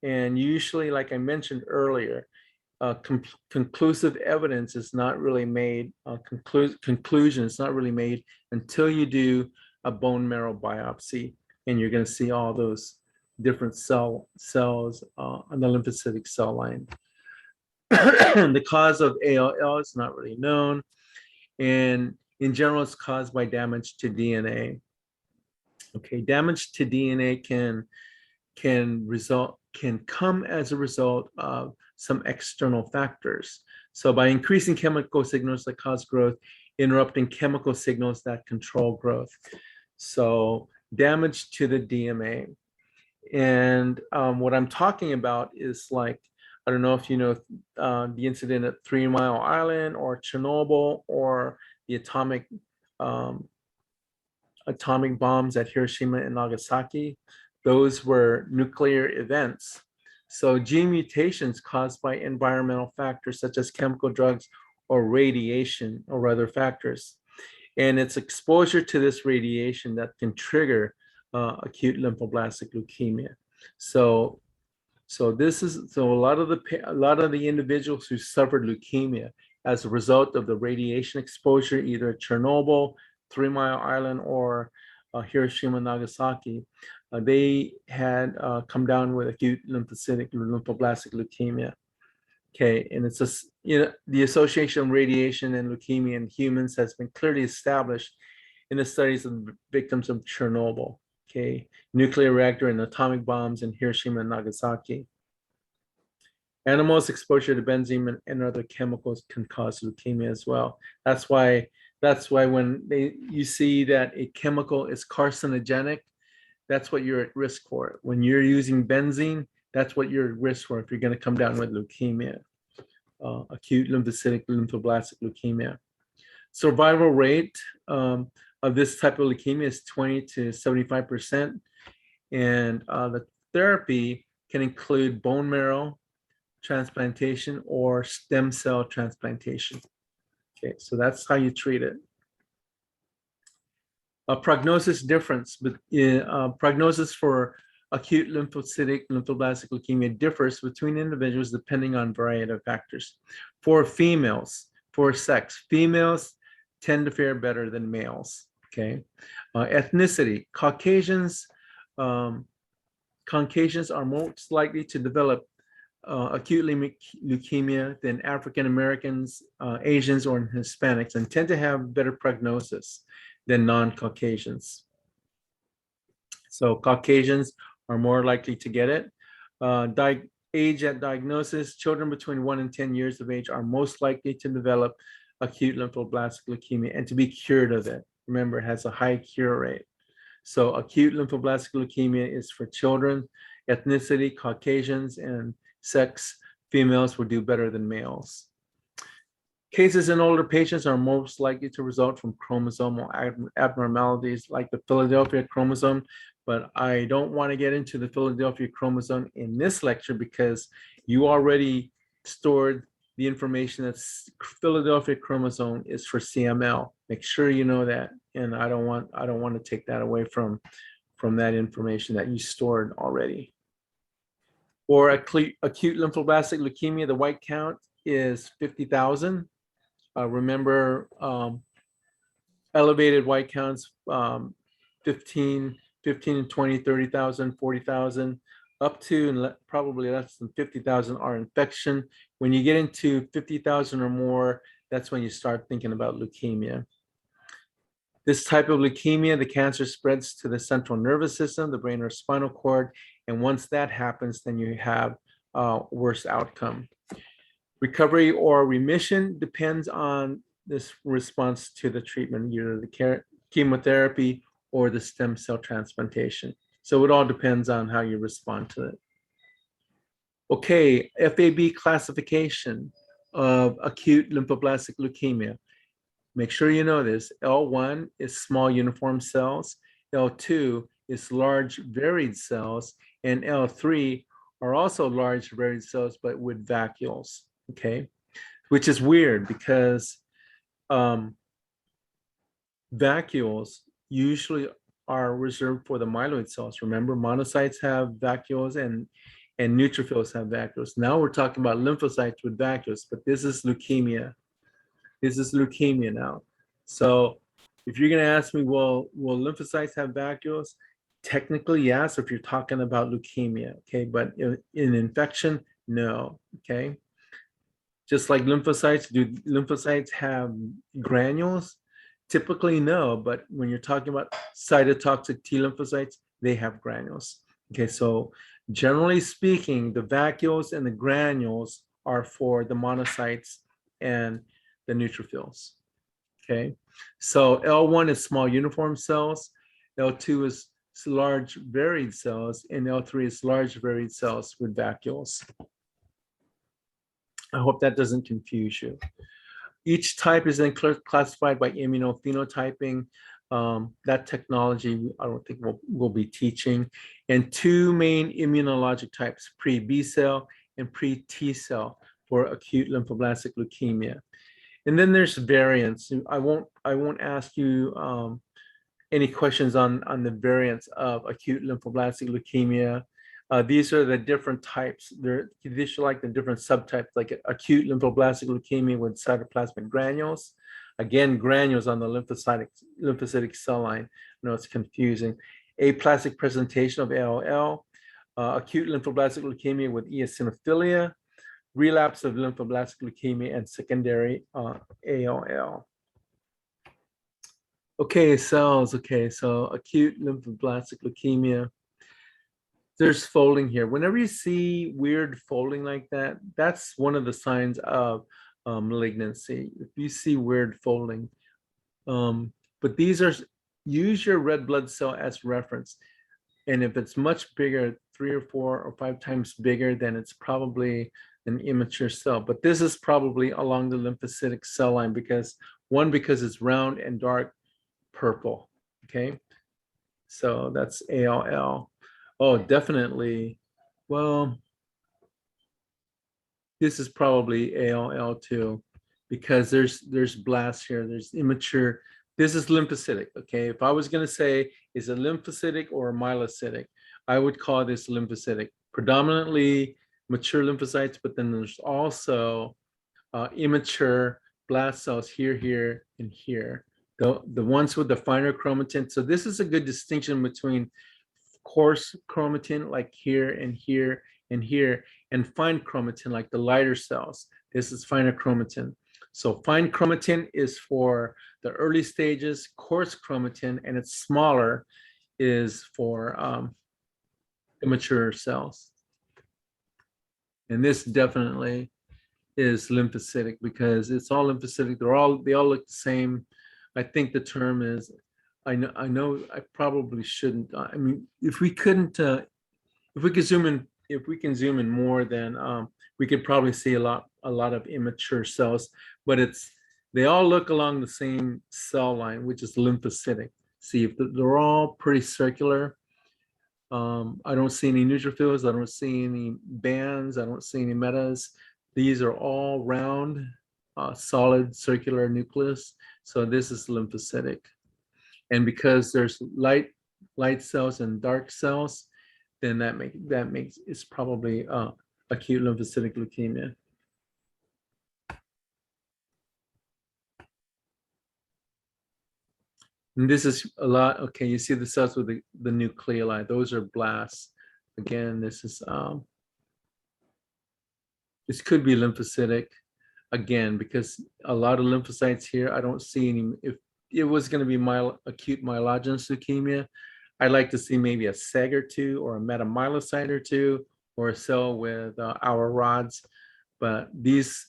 And usually, like I mentioned earlier, conclusive evidence is not really made, conclusion is not really made until you do a bone marrow biopsy, and you're going to see all those different cells on the lymphocytic cell line. The cause of ALL is not really known, and in general, it's caused by damage to DNA. Okay, damage to DNA can come as a result of some external factors. So by increasing chemical signals that cause growth, interrupting chemical signals that control growth. So damage to the DNA. And what I'm talking about is like, I don't know if you know the incident at 3 Mile Island or Chernobyl or the atomic bombs at Hiroshima and Nagasaki. Those were nuclear events. So gene mutations caused by environmental factors such as chemical drugs or radiation or other factors. And it's exposure to this radiation that can trigger acute lymphoblastic leukemia. So a lot of the individuals who suffered leukemia as a result of the radiation exposure, either at Chernobyl, 3 Mile Island, or Hiroshima, Nagasaki, they had come down with acute lymphocytic lymphoblastic leukemia. Okay, and it's the association of radiation and leukemia in humans has been clearly established in the studies of victims of Chernobyl. Okay, nuclear reactor and atomic bombs in Hiroshima and Nagasaki. Animals exposure to benzene and other chemicals can cause leukemia as well. That's why when you see that a chemical is carcinogenic, that's what you're at risk for. When you're using benzene, that's what you're at risk for if you're going to come down with leukemia, acute lymphocytic lymphoblastic leukemia. Survival rate of this type of leukemia is 20 to 75%. And the therapy can include bone marrow transplantation or stem cell transplantation. Okay, so that's how you treat it. A prognosis difference, but prognosis for acute lymphocytic lymphoblastic leukemia differs between individuals depending on a variety of factors. For females, for sex, females tend to fare better than males. Okay, ethnicity, Caucasians are most likely to develop acute leukemia than African Americans, Asians, or Hispanics, and tend to have better prognosis than non-Caucasians. So Caucasians are more likely to get it. Age at diagnosis, children between 1 and 10 years of age are most likely to develop acute lymphoblastic leukemia and to be cured of it. Remember, it has a high cure rate. So acute lymphoblastic leukemia is for children, ethnicity, Caucasians, and sex, females will do better than males. Cases in older patients are most likely to result from chromosomal abnormalities like the Philadelphia chromosome, but I don't want to get into the Philadelphia chromosome in this lecture because you already stored the information that Philadelphia chromosome is for CML. Make sure you know that, and I don't want to take that away from that information that you stored already. For acute lymphoblastic leukemia, the white count is 50,000. Remember, elevated white counts, 15 and 20, 30,000, 40,000. up to and probably less than 50,000 are infection. When you get into 50,000 or more, that's when you start thinking about leukemia. This type of leukemia, the cancer spreads to the central nervous system, the brain or spinal cord, and once that happens, then you have a worse outcome. Recovery or remission depends on this response to the treatment, either the chemotherapy or the stem cell transplantation. So it all depends on how you respond to it. Okay, FAB classification of acute lymphoblastic leukemia. Make sure you know this. L1 is small uniform cells, L2 is large varied cells, and L3 are also large varied cells, but with vacuoles, okay? Which is weird because vacuoles usually are reserved for the myeloid cells. Remember, monocytes have vacuoles and neutrophils have vacuoles. Now we're talking about lymphocytes with vacuoles, but this is leukemia. This is leukemia now. So if you're going to ask me, well, will lymphocytes have vacuoles? Technically, yes, if you're talking about leukemia, okay? But in infection, no, okay? Just like lymphocytes, do lymphocytes have granules? Typically, no, but when you're talking about cytotoxic T lymphocytes, they have granules. Okay, so generally speaking, the vacuoles and the granules are for the monocytes and the neutrophils. Okay, so L1 is small uniform cells, L2 is large varied cells, and L3 is large varied cells with vacuoles. I hope that doesn't confuse you. Each type is then classified by immunophenotyping. That technology, I don't think we'll be teaching. And two main immunologic types, pre-B cell and pre-T cell for acute lymphoblastic leukemia. And then there's variants. I won't ask you any questions on the variants of acute lymphoblastic leukemia. These are the different types. These are like the different subtypes, like acute lymphoblastic leukemia with cytoplasmic granules. Again, granules on the lymphocytic cell line. I know it's confusing. Aplastic presentation of ALL, acute lymphoblastic leukemia with eosinophilia, relapse of lymphoblastic leukemia, and secondary ALL. Okay, cells. Okay, so acute lymphoblastic leukemia. There's folding here. Whenever you see weird folding like that, that's one of the signs of malignancy. If you see weird folding, but these are, use your red blood cell as reference. And if it's much bigger, 3 or 4 or 5 times bigger, then it's probably an immature cell. But this is probably along the lymphocytic cell line because it's round and dark purple. Okay, so that's ALL. Oh, definitely. Well, this is probably ALL too, because there's blasts here. There's immature. This is lymphocytic. Okay, if I was going to say is it lymphocytic or myelocytic, I would call this lymphocytic. Predominantly mature lymphocytes, but then there's also immature blast cells here, and here. The ones with the finer chromatin. So this is a good distinction between coarse chromatin like here and here and here, and fine chromatin like the lighter cells. This is finer chromatin. So fine chromatin is for the early stages, coarse chromatin, and it's smaller, is for immature cells. And this definitely is lymphocytic because it's all lymphocytic. They all look the same. I think the term is, I know I probably shouldn't. I mean, if we can zoom in more, then we could probably see a lot of immature cells, but they all look along the same cell line, which is lymphocytic. See, if they're all pretty circular. I don't see any neutrophils. I don't see any bands. I don't see any metas. These are all round, solid circular nucleus. So this is lymphocytic. And because there's light cells and dark cells, then that makes it's probably acute lymphocytic leukemia. And this is a lot. Okay, you see the cells with the nucleoli. Those are blasts. Again, this could be lymphocytic again, because a lot of lymphocytes here, I don't see any. If it was going to be acute myelogenous leukemia, I'd like to see maybe a seg or two, or a metamyelocyte or two, or a cell with our rods. But these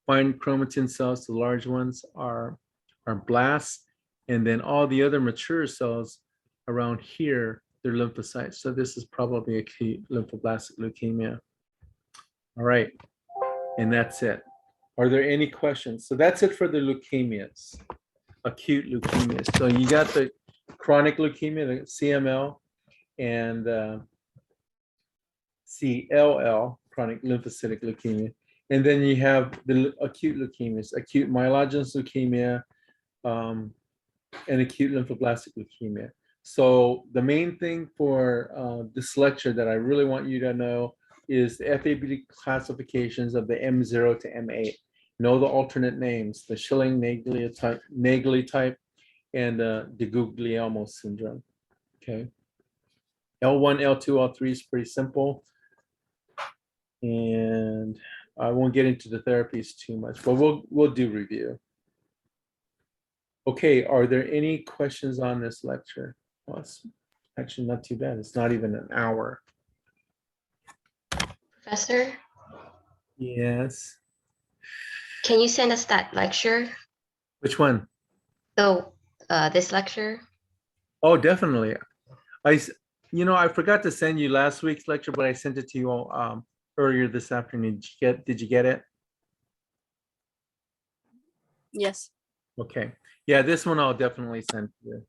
fine chromatin cells, the large ones, are blasts, and then all the other mature cells around here, they're lymphocytes. So this is probably acute lymphoblastic leukemia. All right, and that's it. Are there any questions? So that's it for the leukemias, acute leukemias. So you got the chronic leukemia, the CML, and CLL, chronic lymphocytic leukemia. And then you have the acute leukemias, acute myelogenous leukemia, and acute lymphoblastic leukemia. So the main thing for this lecture that I really want you to know is the FAB classifications of the M0 to M8. Know the alternate names, the Schilling-Naegeli type, and the Guglielmo syndrome. Okay. L1, L2, L3 is pretty simple. And I won't get into the therapies too much, but we'll do review. Okay, are there any questions on this lecture? Well, it's actually not too bad. It's not even an hour. Professor, Yes. can you send us that lecture? Which one? Oh, this lecture? Oh, definitely. I forgot to send you last week's lecture, but I sent it to you all earlier this afternoon. Did you get it? Yes. Okay. Yeah, this one I'll definitely send to you.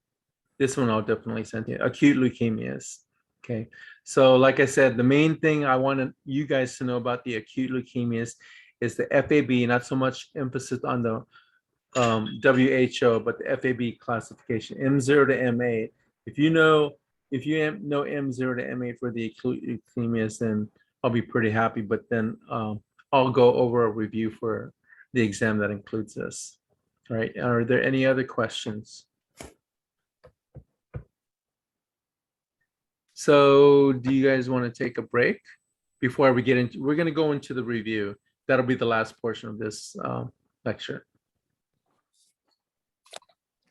This one I'll definitely send to you. Acute leukemias. Okay. So like I said, the main thing I wanted you guys to know about the acute leukemias is the FAB, not so much emphasis on the WHO, but the FAB classification, M0 to M8. If you know M0 to M8 for the acute leukemias, then I'll be pretty happy. But then I'll go over a review for the exam that includes this. All right. Are there any other questions? So do you guys want to take a break before we get into, we're going to go into the review. That'll be the last portion of this lecture.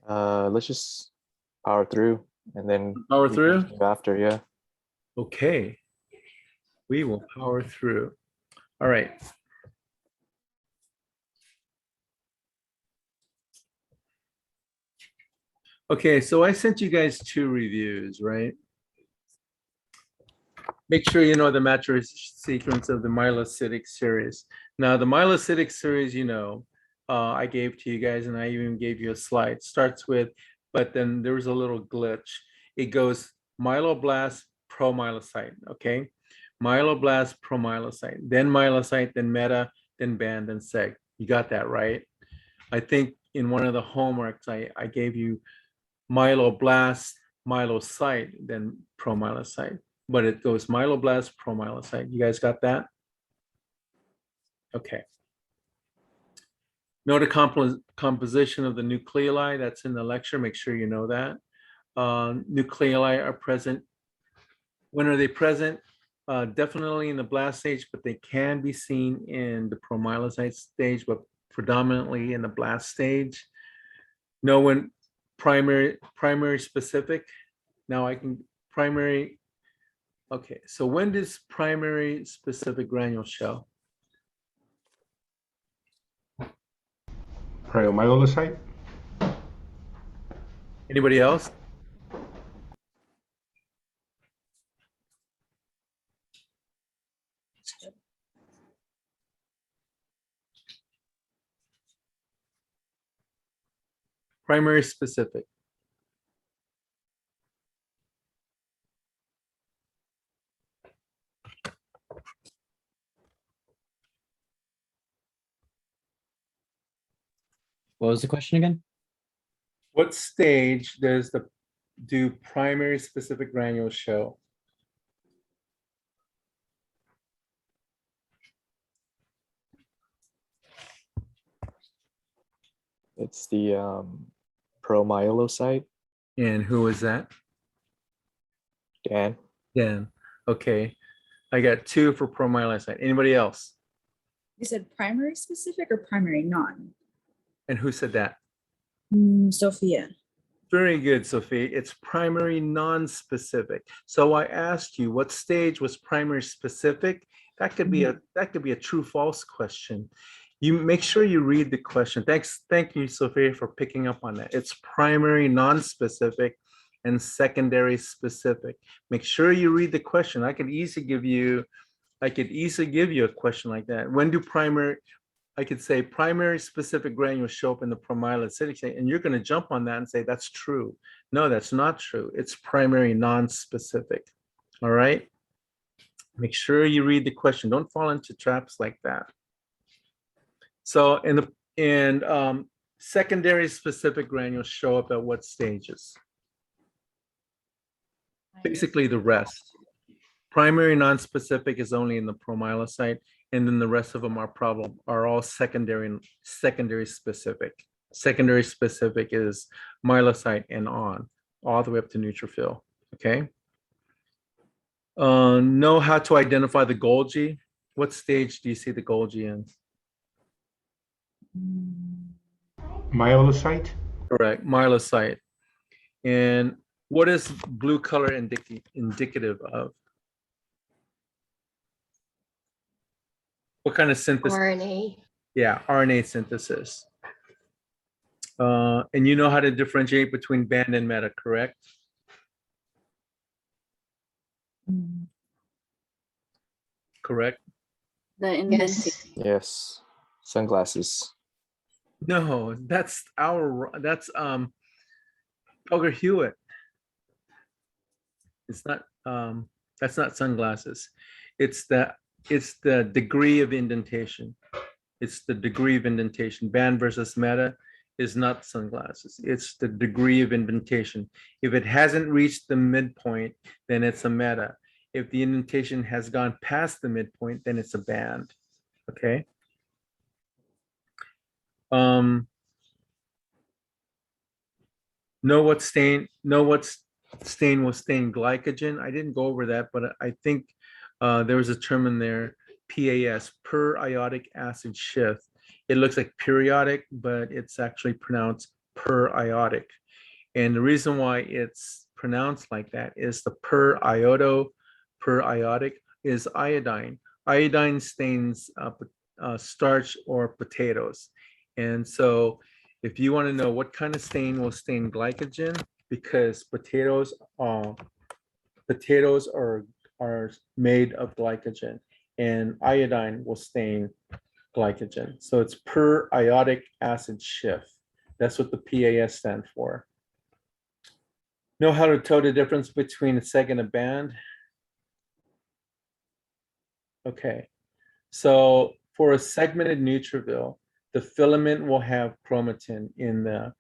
Let's just power through and then Power through? after, yeah. Okay. We will power through. All right. Okay, so I sent you guys 2 reviews, right? Make sure you know the maturation sequence of the myelocytic series. Now, the myelocytic series, I gave to you guys, and I even gave you a slide. Starts with, but then there was a little glitch. It goes myeloblast, pro-myelocyte, okay? Myeloblast, pro-myelocyte, then myelocyte, then meta, then band, then seg. You got that right? I think in one of the homeworks, I gave you myeloblast, myelocyte, then pro-myelocyte. But it goes myeloblast, pro-myelocyte. You guys got that? Okay. Know the composition of the nucleoli. That's in the lecture. Make sure you know that. Nucleoli are present. When are they present? Definitely in the blast stage, but they can be seen in the pro-myelocyte stage, but predominantly in the blast stage. Know when primary specific. Now I can primary. Okay, so when does primary specific granule show? Cryomyelocyte? Anybody else? Primary specific. What was the question again? What stage do primary specific granules show? It's the pro-myelocyte. And who is that? Dan. Dan. Okay, I got 2 for pro-myelocyte. Anybody else? You said primary specific or primary non? And who said that? Sophia. Very good, Sophie. It's primary non-specific. So I asked you what stage was primary specific. That could be a true-false question. You make sure you read the question. Thank you, Sophia, for picking up on that. It's primary non-specific and secondary specific. Make sure you read the question. I could easily give you a question like that. When do I could say primary specific granules show up in the pro-myelocytic state, and you're going to jump on that and say that's true. No, that's not true. It's primary non-specific. All right. Make sure you read the question. Don't fall into traps like that. So secondary specific granules show up at what stages? Basically the rest. Primary non-specific is only in the pro-myelocyte, and then the rest of them are all secondary specific. Secondary specific is myelocyte and on, all the way up to neutrophil. Okay. Know how to identify the Golgi. What stage do you see the Golgi in? Myelocyte? Correct, myelocyte. And what is blue color indicative of? What kind of synthesis? RNA. Yeah, RNA synthesis. And you know how to differentiate between band and meta, correct? Correct? The Yes. indentation. Yes. Sunglasses. No, that's Poker Hewitt. It's not that's not sunglasses. It's the degree of indentation. It's the degree of indentation. Band versus meta is not sunglasses. It's the degree of indentation. If it hasn't reached the midpoint, then it's a meta. If the indentation has gone past the midpoint, then it's a band. Okay. Know what stain will stain glycogen. I didn't go over that, but I think there was a term in there, PAS, periodic acid shift. It looks like periodic, but it's actually pronounced periodic. And the reason why it's pronounced like that is the periodic is iodine. Iodine stains starch or potatoes. And so if you want to know what kind of stain will stain glycogen, because potatoes are made of glycogen, and iodine will stain glycogen. So it's periodic acid shift. That's what the PAS stands for. Know how to tell the difference between a seg and a band? Okay, so for a segmented neutrophil, the filament will have chromatin in the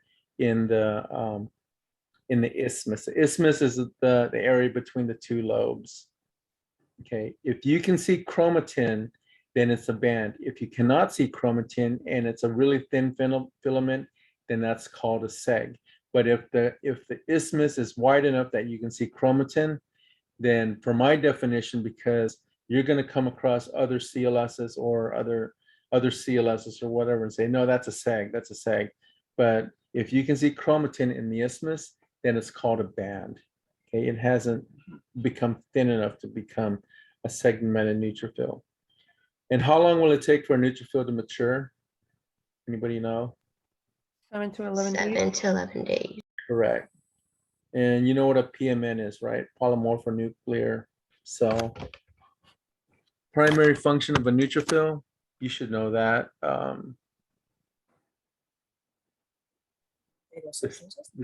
isthmus. The isthmus is the area between the two lobes. Okay, if you can see chromatin, then it's a band. If you cannot see chromatin and it's a really thin filament, then that's called a seg. But if the isthmus is wide enough that you can see chromatin, then for my definition, because you're going to come across other CLSs or other CLSs or whatever and say, no, that's a seg, that's a seg. But if you can see chromatin in the isthmus, then it's called a band. Okay, it hasn't become thin enough to become a segmented neutrophil. And how long will it take for a neutrophil to mature? Anybody know? 7 to 11 days. 7 to 11 days. Correct. And you know what a PMN is, right? Polymorphonuclear cell. Primary function of a neutrophil, you should know that. The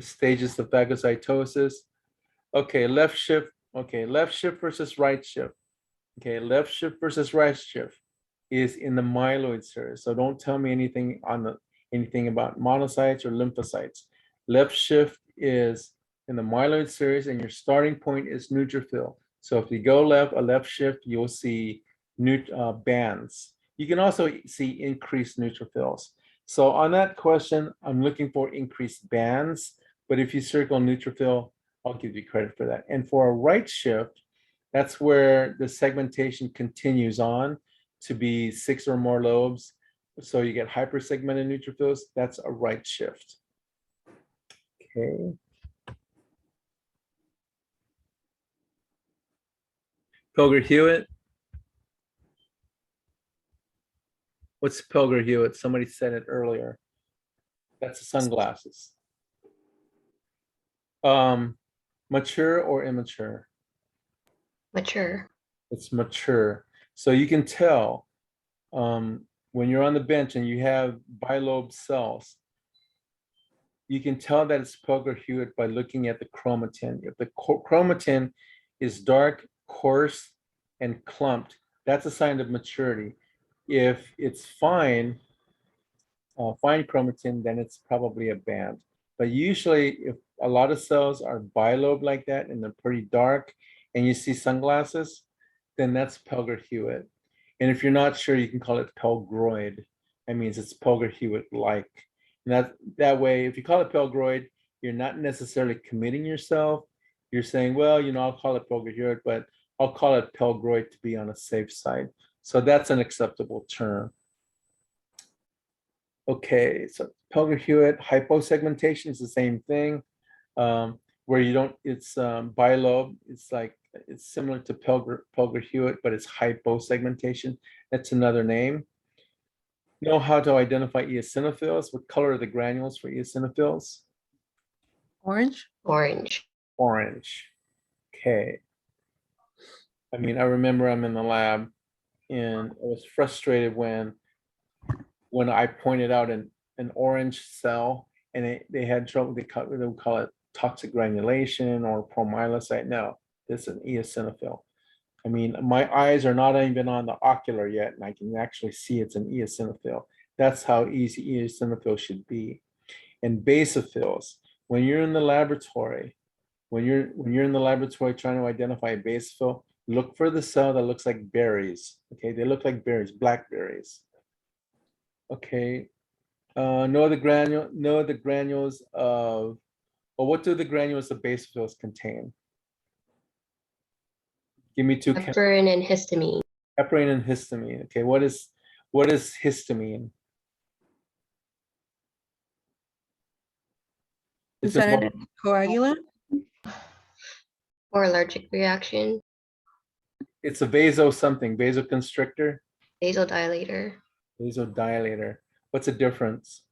stages of phagocytosis. Okay, left shift. Okay, left shift versus right shift. Okay, left shift versus right shift is in the myeloid series. So don't tell me anything about monocytes or lymphocytes. Left shift is in the myeloid series, and your starting point is neutrophil. So if you go left, a left shift, you'll see bands. You can also see increased neutrophils. So on that question, I'm looking for increased bands, but if you circle neutrophil, I'll give you credit for that. And for a right shift, That's where the segmentation continues on to be 6 or more lobes. So you get hypersegmented neutrophils. That's a right shift. Okay. Pilger-Hewitt. What's Pilger-Hewitt? Somebody said it earlier. That's the sunglasses. Mature or immature? Mature. It's mature. So you can tell when you're on the bench and you have bilobe cells, you can tell that it's Pilger-Hewitt by looking at the chromatin. If the chromatin is dark, coarse, and clumped, that's a sign of maturity. If it's fine chromatin, then it's probably a band. But usually, if a lot of cells are bilobe like that and they're pretty dark, and you see sunglasses, then that's Pilger-Hewitt. And if you're not sure, you can call it Pelgroid. That means it's Pilger-Hewitt-like. And that way, if you call it Pelgroid, you're not necessarily committing yourself. You're saying, well, I'll call it Pilger-Hewitt, but I'll call it Pelgroid to be on a safe side. So that's an acceptable term. Okay, so Pilger-Hewitt hyposegmentation is the same thing, where you don't, it's bilobe, it's similar to Pilger-Hewitt, but it's hyposegmentation. That's another name. Know how to identify eosinophils? What color are the granules for eosinophils? Orange. Orange. Orange. Okay. I mean, I remember I'm in the lab and I was frustrated when I pointed out an orange cell and they had trouble, they would call it toxic granulation or pro-myelocyte. No, this is an eosinophil. I mean, my eyes are not even on the ocular yet, and I can actually see it's an eosinophil. That's how easy eosinophil should be. And basophils, when you're in the laboratory, when you're in the laboratory trying to identify a basophil, look for the cell that looks like berries. Okay, they look like berries, blackberries. Okay, know the granules of, or what do the granules of basophils contain? Give me two. Heparin and histamine. Heparin and histamine. Okay, what is histamine? Is that a coagulant? Or allergic reaction. It's a vasoconstrictor. Vasodilator. Vasodilator. What's the difference?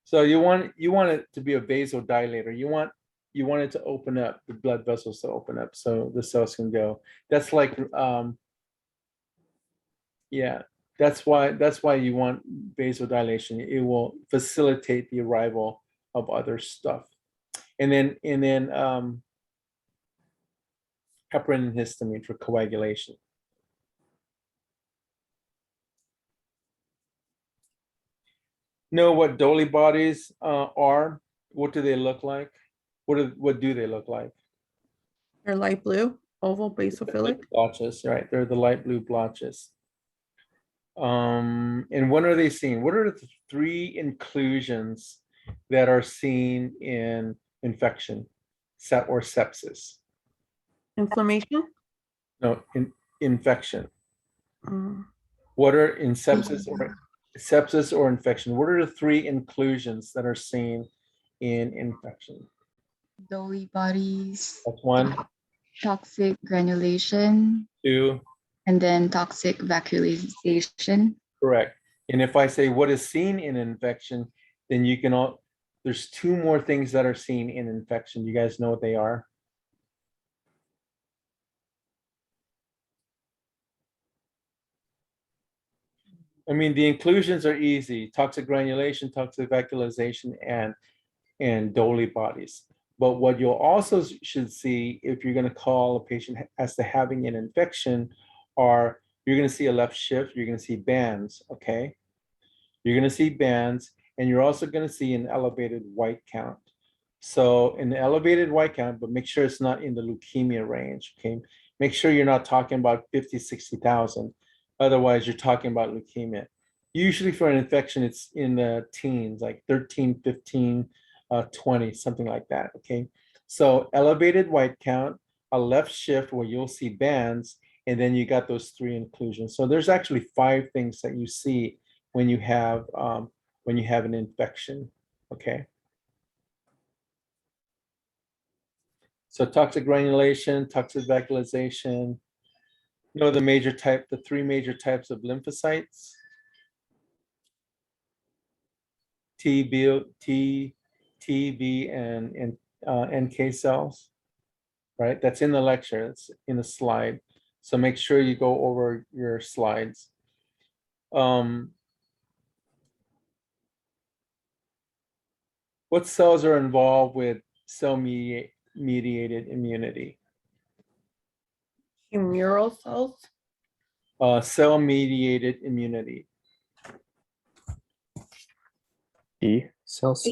So you want it to be a vasodilator. You want it to open up, the blood vessels to open up so the cells can go. That's like yeah, that's why you want vasodilation. It will facilitate the arrival of other stuff. And then heparin and histamine for coagulation. Know what Dolly bodies are? What do they look like? What do they look like? They're light blue, oval basophilic. Blotches, right? They're the light blue blotches. And when are they seen? What are the 3 inclusions that are seen in infection or sepsis? Inflammation. No, infection. Mm. What are in sepsis or infection? What are the 3 inclusions that are seen in infection? Dolly bodies, That's 1. toxic granulation, 2. and then toxic vacuolization. Correct. And if I say what is seen in infection, then you can there's 2 more things that are seen in infection. You guys know what they are? I mean, the inclusions are easy: toxic granulation, toxic vacuolization, and Dolly bodies. But what you'll also should see if you're going to call a patient as to having an infection are, you're going to see a left shift, you're going to see bands, okay? You're going to see bands, and you're also going to see an elevated white count. So an elevated white count, but make sure it's not in the leukemia range, okay? Make sure you're not talking about 50, 60,000. Otherwise, you're talking about leukemia. Usually for an infection, it's in the teens, like 13, 15, 20, something like that, okay? So elevated white count, a left shift where you'll see bands, and then you got those 3 inclusions. So there's actually 5 things that you see when you have an infection. Okay. So toxic granulation, toxic vacuolization. You know the 3 major types of lymphocytes. T, B, and NK cells, right? That's in the lecture, it's in the slide. So make sure you go over your slides. What cells are involved with cell-mediated immunity? Humoral cells. Cell-mediated immunity. E cells.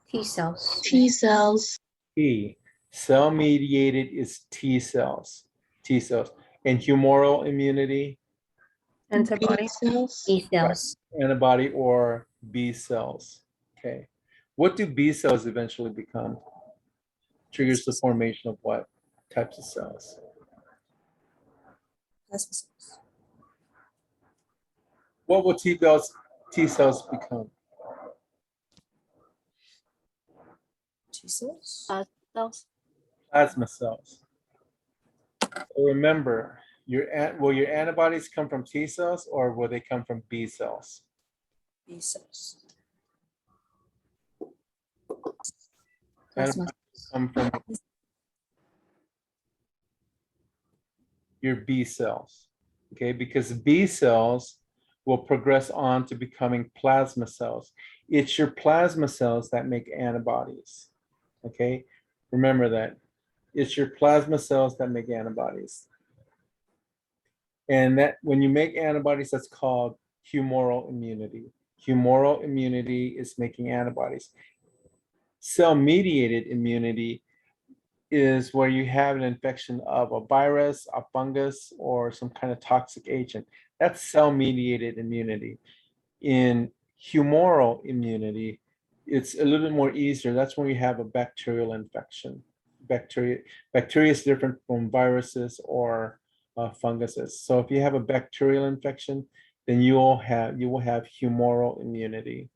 T cells. T cells. T. Cell-mediated is T cells. T cells. And humoral immunity, Antibody. B cells. B cells. antibody or B cells. Okay. What do B cells eventually become? Triggers the formation of what types of cells? Plasma cells. What will T cells become? T cells. Cells. Plasma cells. So remember, will your antibodies come from T cells or will they come from B cells? B cells. Plasma. Come from your B cells, okay? Because B cells will progress on to becoming plasma cells. It's your plasma cells that make antibodies, okay? Remember that. It's your plasma cells that make antibodies. And that when you make antibodies, that's called humoral immunity. Humoral immunity is making antibodies. Cell-mediated immunity is where you have an infection of a virus, a fungus, or some kind of toxic agent. That's cell-mediated immunity. In humoral immunity, it's a little bit more easier. That's when you have a bacterial infection. Bacteria is different from viruses or funguses. So if you have a bacterial infection, then you will have humoral immunity.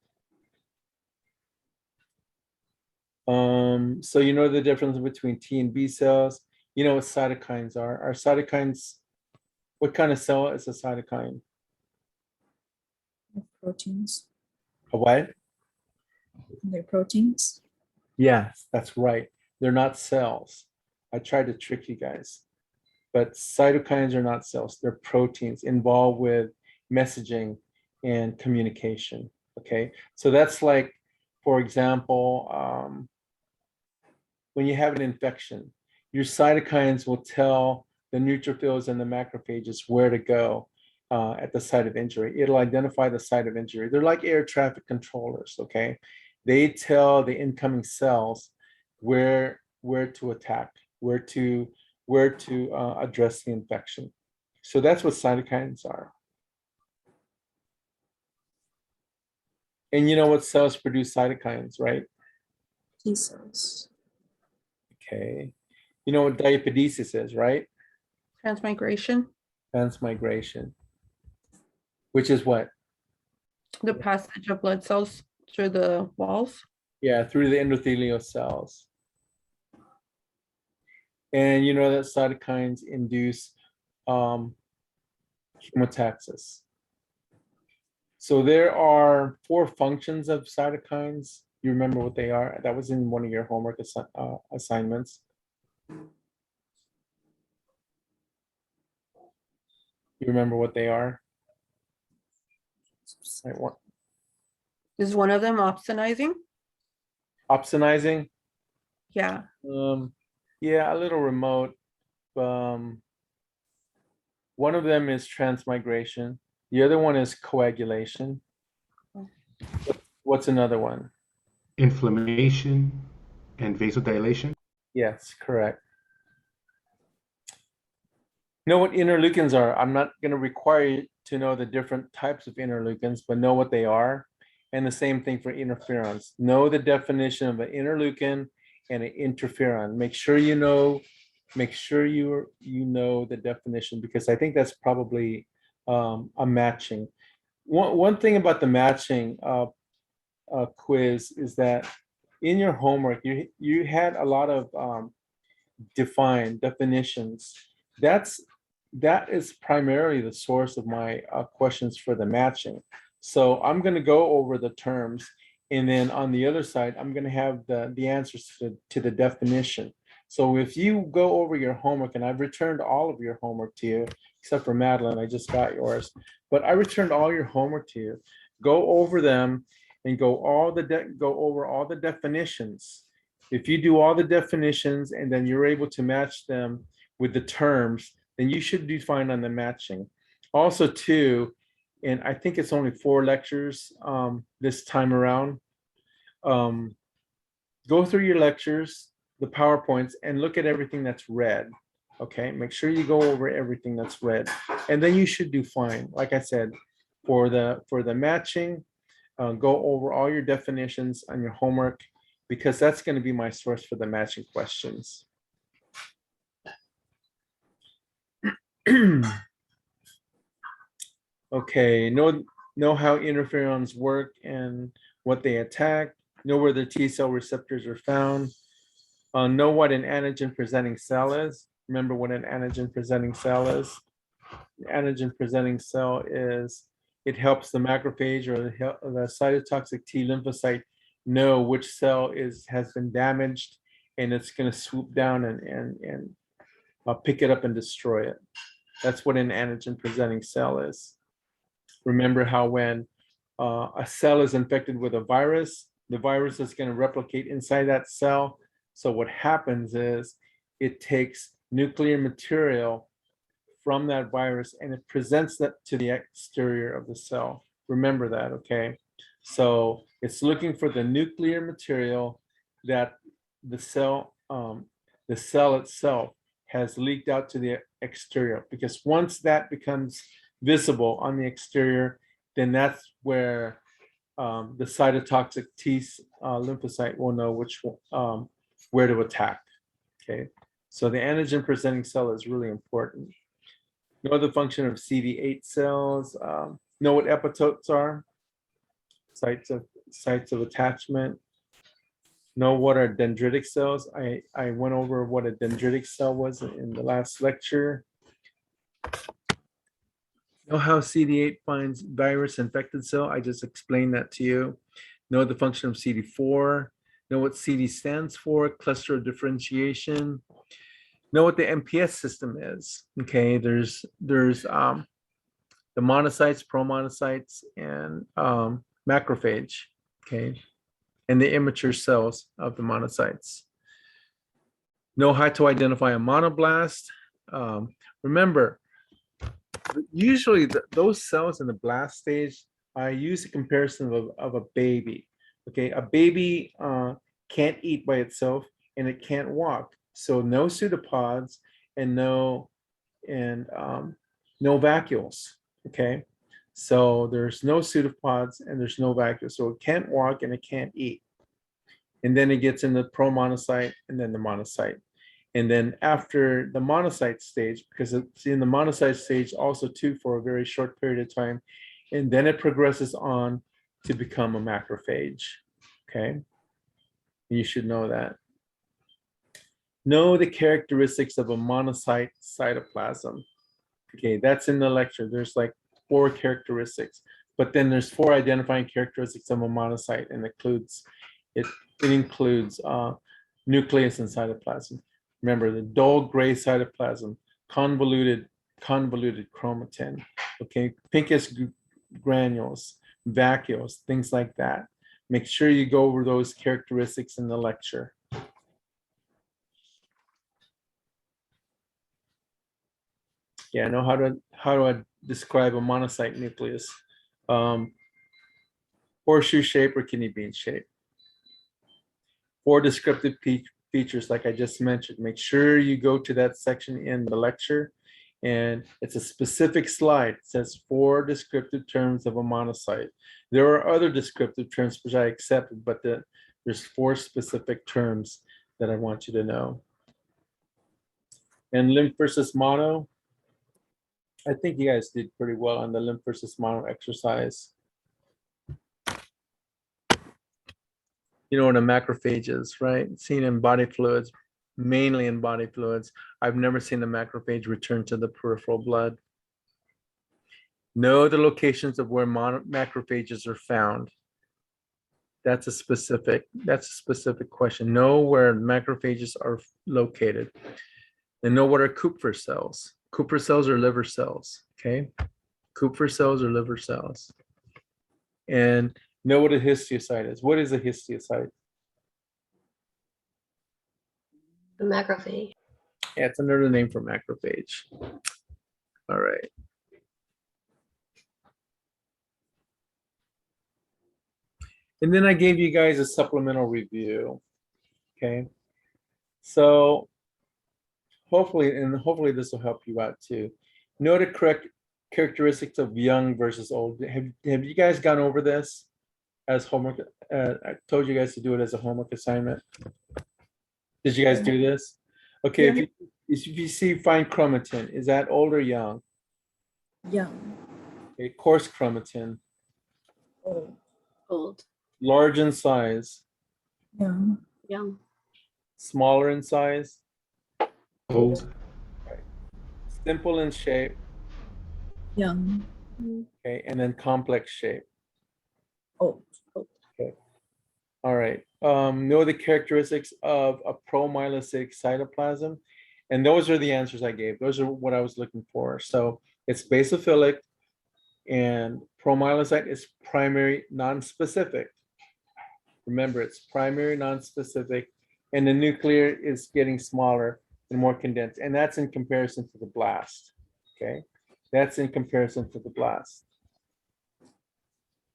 So you know the difference between T and B cells. You know what cytokines are. Are cytokines, what kind of cell is a cytokine? Proteins. A what? They're proteins. Yes, that's right. They're not cells. I tried to trick you guys. But cytokines are not cells. They're proteins involved with messaging and communication. Okay, so that's like, for example, when you have an infection, your cytokines will tell the neutrophils and the macrophages where to go at the site of injury. It'll identify the site of injury. They're like air traffic controllers, okay? They tell the incoming cells where to attack, where to address the infection. So that's what cytokines are. And you know what cells produce cytokines, right? T cells. Okay. You know what diapedesis is, right? Transmigration. Transmigration. Which is what? The passage of blood cells through the walls. Yeah, through the endothelial cells. And you know that cytokines induce chemotaxis. So there are 4 functions of cytokines. You remember what they are? That was in one of your homework assignments. You remember what they are? Right, what? Is one of them opsonizing? Opsonizing? Yeah. Yeah, a little remote. One of them is transmigration. The other one is coagulation. What's another one? Inflammation and vasodilation. Yes, correct. You know what interleukins are? I'm not going to require you to know the different types of interleukins, but know what they are. And the same thing for interferons. Know the definition of an interleukin and an interferon. Make sure you know make sure you know the definition, because I think that's probably a matching. One thing about the matching quiz is that in your homework, you had a lot of definitions. That is primarily the source of my questions for the matching. So I'm going to go over the terms, and then on the other side, I'm going to have the answers to the definition. So if you go over your homework, and I've returned all of your homework to you, except for Madeline, I just got yours, but I returned all your homework to you. Go over them and go over all the definitions. If you do all the definitions and then you're able to match them with the terms, then you should do fine on the matching. Also too, and I think it's only 4 lectures this time around. Go through your lectures, the PowerPoints, and look at everything that's red. Okay, make sure you go over everything that's red, and then you should do fine. Like I said, for the matching, go over all your definitions on your homework, because that's going to be my source for the matching questions. Okay, know how interferons work and what they attack. Know where the T cell receptors are found. Know what an antigen presenting cell is. Remember what an antigen presenting cell is. An antigen presenting cell is, it helps the macrophage or the cytotoxic T lymphocyte know which cell has been damaged, and it's going to swoop down and pick it up and destroy it. That's what an antigen presenting cell is. Remember how when a cell is infected with a virus, the virus is going to replicate inside that cell. So what happens is it takes nuclear material from that virus and it presents that to the exterior of the cell. Remember that, okay? So it's looking for the nuclear material that the cell itself has leaked out to the exterior, because once that becomes visible on the exterior, then that's where the cytotoxic T lymphocyte will know where to attack. Okay, so the antigen presenting cell is really important. Know the function of CD8 cells. Know what epitopes are, sites of attachment. Know what are dendritic cells. I went over what a dendritic cell was in the last lecture. Know how CD8 finds virus infected cell. I just explained that to you. Know the function of CD4. Know what CD stands for, cluster of differentiation. Know what the MPS system is. Okay, there's the monocytes, pro-monocytes, and macrophage. Okay, and the immature cells of the monocytes. Know how to identify a monoblast. Remember, usually those cells in the blast stage, I use a comparison of a baby. Okay, a baby can't eat by itself and it can't walk. So no pseudopods and no vacuoles. Okay, so there's no pseudopods and there's no vacuoles. So it can't walk and it can't eat. And then it gets in the pro-monocyte and then the monocyte. And then after the monocyte stage, because it's in the monocyte stage also too for a very short period of time, and then it progresses on to become a macrophage. Okay, you should know that. Know the characteristics of a monocyte cytoplasm. Okay, that's in the lecture. There's like 4 characteristics, but then there's 4 identifying characteristics of a monocyte, and it includes nucleus and cytoplasm. Remember, the dull gray cytoplasm, convoluted chromatin, okay, pinkish granules, vacuoles, things like that. Make sure you go over those characteristics in the lecture. Yeah, I know how to describe a monocyte nucleus. Horseshoe shape or kidney bean shape. 4 descriptive features, like I just mentioned. Make sure you go to that section in the lecture, and it's a specific slide. It says 4 descriptive terms of a monocyte. There are other descriptive terms which I accepted, but there's 4 specific terms that I want you to know. And lymph versus mono. I think you guys did pretty well on the lymph versus mono exercise. You know, the macrophages, right? Seen in body fluids, mainly in body fluids. I've never seen the macrophage return to the peripheral blood. Know the locations of where macrophages are found. That's a specific question. Know where macrophages are located. And know what are Kupffer cells. Kupffer cells are liver cells, okay? Kupffer cells are liver cells. And know what a histiocyte is. What is a histiocyte? The macrophage. Yeah, it's another name for macrophage. All right. And then I gave you guys a supplemental review, okay? So hopefully this will help you out too. Know the correct characteristics of young versus old. Have you guys gone over this as homework? I told you guys to do it as a homework assignment. Did you guys do this? Okay, Yeah. if you see fine chromatin, is that old or young? Young. Okay, coarse chromatin, Old. Old. large in size, Young. Young. smaller in size, Old. simple in shape, Young. okay, and then complex shape. Old. All right. Know the characteristics of a pro-myelocytic cytoplasm. And those are the answers I gave. Those are what I was looking for. So it's basophilic and pro-myelocyte is primary non-specific. Remember, it's primary non-specific and the nuclear is getting smaller and more condensed. And that's in comparison to the blast, okay? That's in comparison to the blast.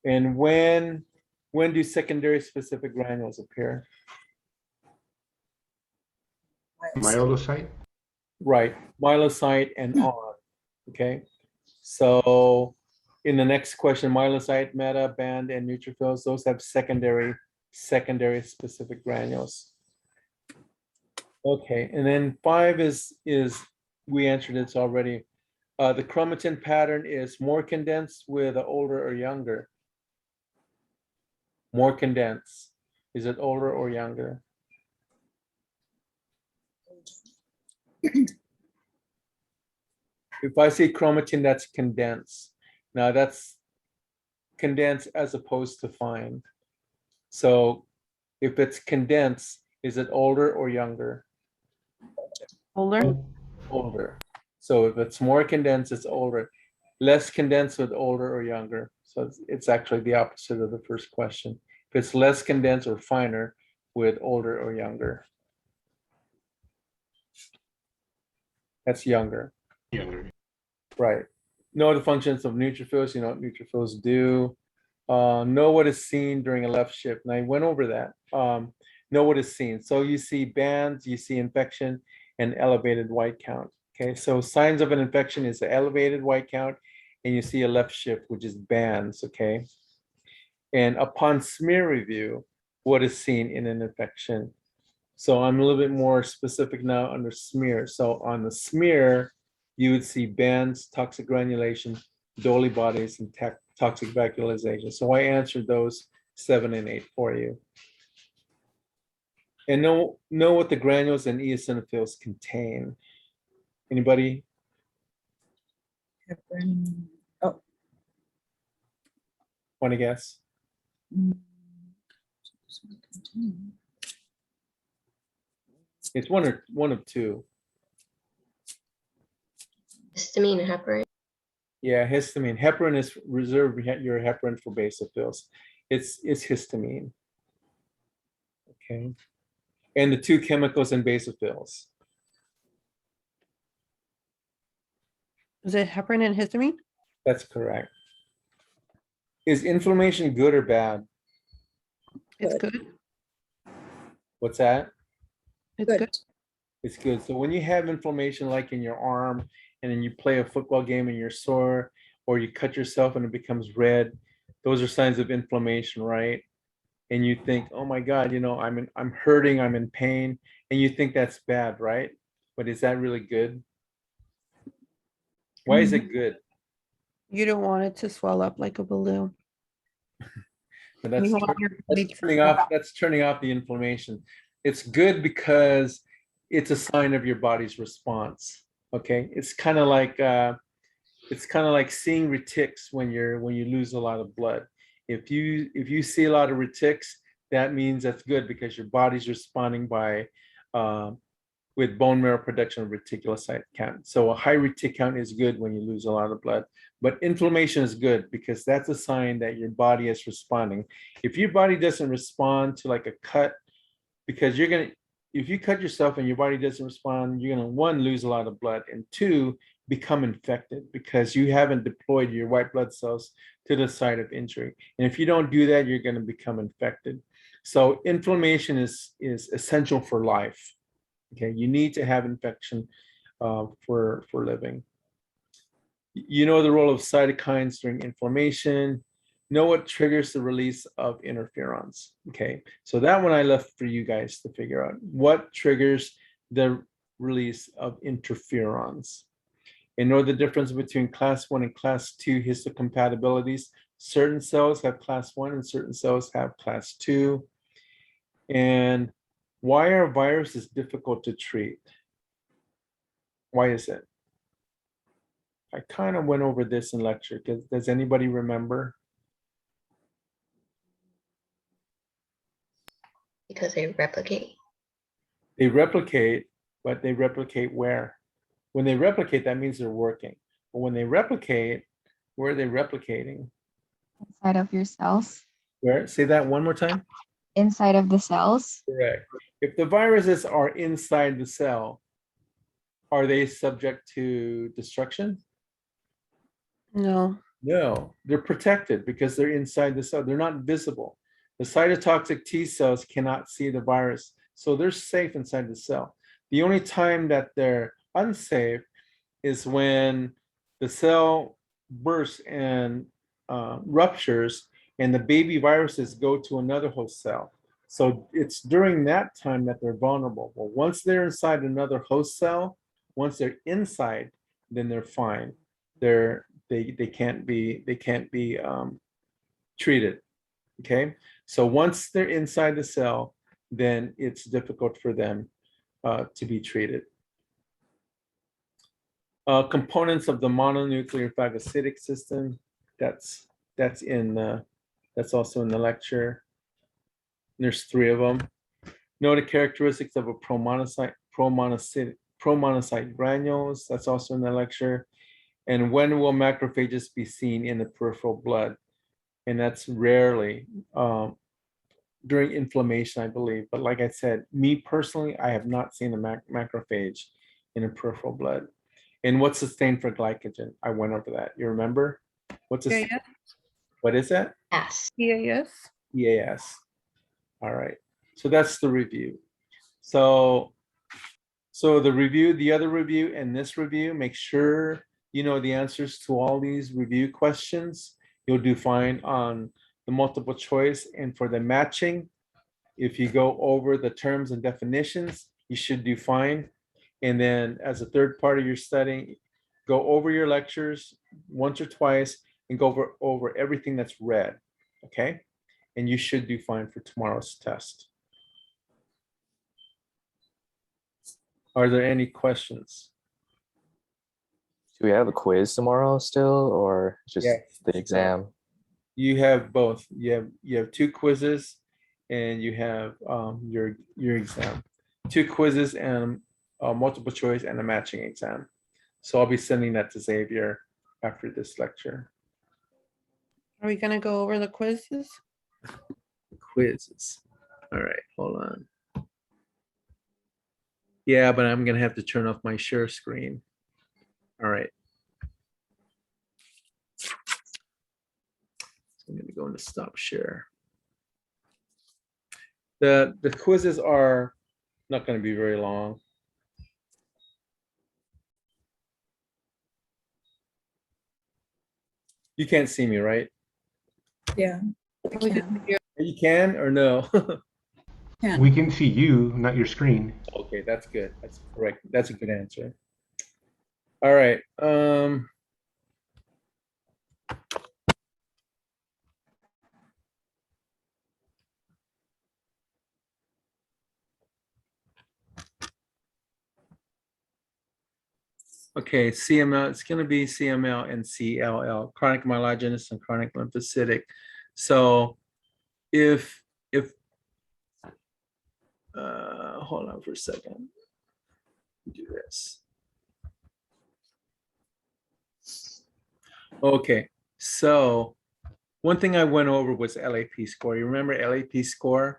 And when do secondary specific granules appear? Myelocyte. Right, myelocyte and on, okay? So in the next question, myelocyte, meta, band, and neutrophils, those have secondary specific granules. Okay, and then 5 is we answered this already. The chromatin pattern is more condensed with older or younger. More condensed. Is it older or younger? If I say chromatin, that's condensed. Now that's condensed as opposed to fine. So if it's condensed, is it older or younger? Older. Older. So if it's more condensed, it's older. Less condensed with older or younger. So it's actually the opposite of the first question. If it's less condensed or finer with older or younger. That's younger. Younger. Right. Know the functions of neutrophils. You know what neutrophils do. Know what is seen during a left shift. And I went over that. Know what is seen. So you see bands, you see infection, and elevated white count. Okay, so signs of an infection is the elevated white count, and you see a left shift, which is bands. Okay. And upon smear review, what is seen in an infection? So I'm a little bit more specific now under smear. So on the smear, you would see bands, toxic granulation, Dolly bodies, and toxic vacuolization. So I answered those 7 and 8 for you. And know what the granules and eosinophils contain. Anybody? Heparin. Oh. Want to guess? It's one of two. Histamine and heparin. Yeah, histamine. Heparin is reserve your heparin for basophils. It's histamine. Okay. And the two chemicals in basophils. Is it heparin and histamine? That's correct. Is inflammation good or bad? It's Good. good. What's that? It's Good. good. It's good. So when you have inflammation like in your arm and then you play a football game and you're sore or you cut yourself and it becomes red, those are signs of inflammation, right? And you think, oh my God, you know, I'm hurting, I'm in pain, and you think that's bad, right? but is that really good? Why is it good? You don't want it to swell up like a balloon. But that's, You want your body to turning swell off. That's turning off the inflammation. It's good because it's a sign of your body's response. Okay, it's kind of like seeing retics when you lose a lot of blood. If you see a lot of retics, that means that's good because your body's responding by with bone marrow production of reticulocyte count. So a high retic count is good when you lose a lot of blood, but inflammation is good because that's a sign that your body is responding. If your body doesn't respond to like a cut, because if you cut yourself and your body doesn't respond, you're gonna, one, lose a lot of blood, and two, become infected because you haven't deployed your white blood cells to the site of injury. And if you don't do that, you're gonna become infected. So inflammation is essential for life. Okay, you need to have infection for living. You know the role of cytokines during inflammation. Know what triggers the release of interferons. Okay, so that one I left for you guys to figure out. What triggers the release of interferons? And know the difference between class 1 and class 2 histocompatibilities. Certain cells have class 1 and certain cells have class 2. And why are viruses difficult to treat? Why is it? I kind of went over this in lecture. Does anybody remember? Because they replicate. They replicate, but they replicate where? When they replicate, that means they're working. But when they replicate, where are they replicating? Inside of your cells. Where? Say that one more time. Inside of the cells. Correct. If the viruses are inside the cell, are they subject to destruction? No. No, they're protected because they're inside the cell. They're not visible. The cytotoxic T cells cannot see the virus, so they're safe inside the cell. The only time that they're unsafe is when the cell bursts and ruptures and the baby viruses go to another host cell. So it's during that time that they're vulnerable. Well, once they're inside another host cell, once they're inside, then they're fine. They can't be treated. Okay, so once they're inside the cell, then it's difficult for them to be treated. Components of the mononuclear phagocytic system. That's also in the lecture. There's 3 of them. Know the characteristics of a pro-monocyte granules. That's also in the lecture. And when will macrophages be seen in the peripheral blood? And that's rarely during inflammation, I believe. But like I said, me personally, I have not seen a macrophage in a peripheral blood. And what's the stain for glycogen? I went over that. You remember? What's Yeah, a, what is that? Yes. EAS. EAS. All right. So that's the review. So the review, the other review, and this review, make sure you know the answers to all these review questions. You'll do fine on the multiple choice, and for the matching, if you go over the terms and definitions, you should do fine. And then as a third part of your studying, go over your lectures once or twice and go over everything that's read, okay? And you should do fine for tomorrow's test. Are there any questions? Do we have a quiz tomorrow still, or just Yes. the exam? You have both. You have 2 quizzes, and you have your exam. 2 quizzes and multiple choice and a matching exam. So I'll be sending that to Xavier after this lecture. Are we gonna go over the quizzes? Quizzes. All right, hold on. Yeah, but I'm gonna have to turn off my share screen. All right. So I'm gonna go into stop share. The quizzes are not gonna be very long. You can't see me, right? Yeah. I We can. can hear- You can or no? We can see you, not your screen. Okay, that's good. That's correct. That's a good answer. All right. Okay, CML, it's going to be CML and CLL, chronic myelogenous and chronic lymphocytic. So if hold on for a second. Do this. Okay, so one thing I went over was LAP score. You remember LAP score?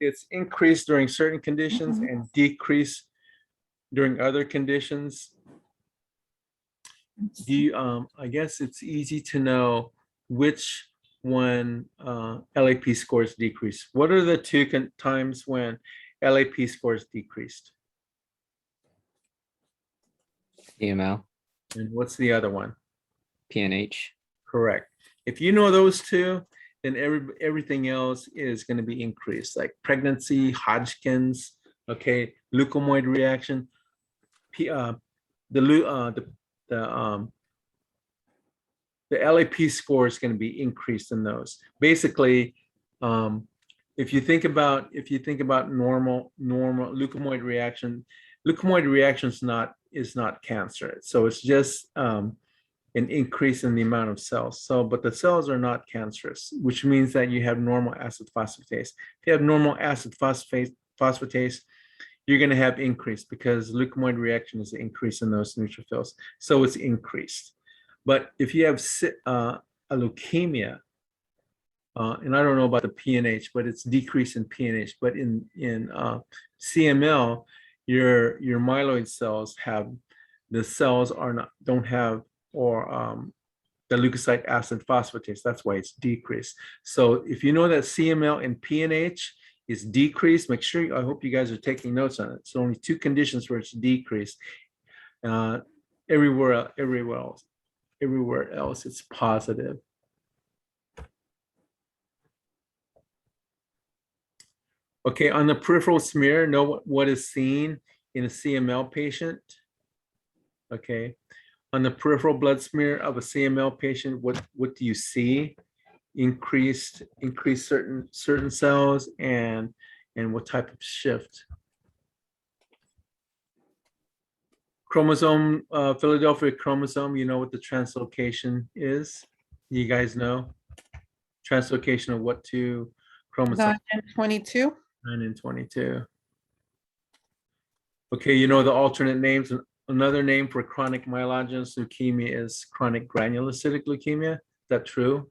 It's increased during certain conditions and decreased during other conditions. Do you, I guess it's easy to know which one LAP scores decrease. What are the two times when LAP scores decreased? CML, And what's the other one? PNH. Correct. If you know those two, then everything else is going to be increased, like pregnancy, Hodgkin's, okay, leukemoid reaction, the LAP score is going to be increased in those. Basically, if you think about normal leukemoid reaction is not cancer. So it's just an increase in the amount of cells. So, but the cells are not cancerous, which means that you have normal acid phosphatase. If you have normal acid phosphatase, you're going to have increase because leukemoid reaction is an increase in those neutrophils. So it's increased. But if you have a leukemia, and I don't know about the PNH, but it's decreased in PNH. But in CML, your myeloid cells don't have the leukocyte acid phosphatase. That's why it's decreased. So if you know that CML and PNH is decreased, make sure. I hope you guys are taking notes on it. So only two conditions where it's decreased. Everywhere else it's positive. Okay, on the peripheral smear, know what is seen in a CML patient. Okay, on the peripheral blood smear of a CML patient, what do you see? Increased certain cells and what type of shift? Chromosome, Philadelphia chromosome, you know what the translocation is? You guys know? Translocation of what two chromosomes? 9 and 22. 9 and 22. Okay, you know the alternate names. Another name for chronic myelogenous leukemia is chronic granulocytic leukemia. Is that true?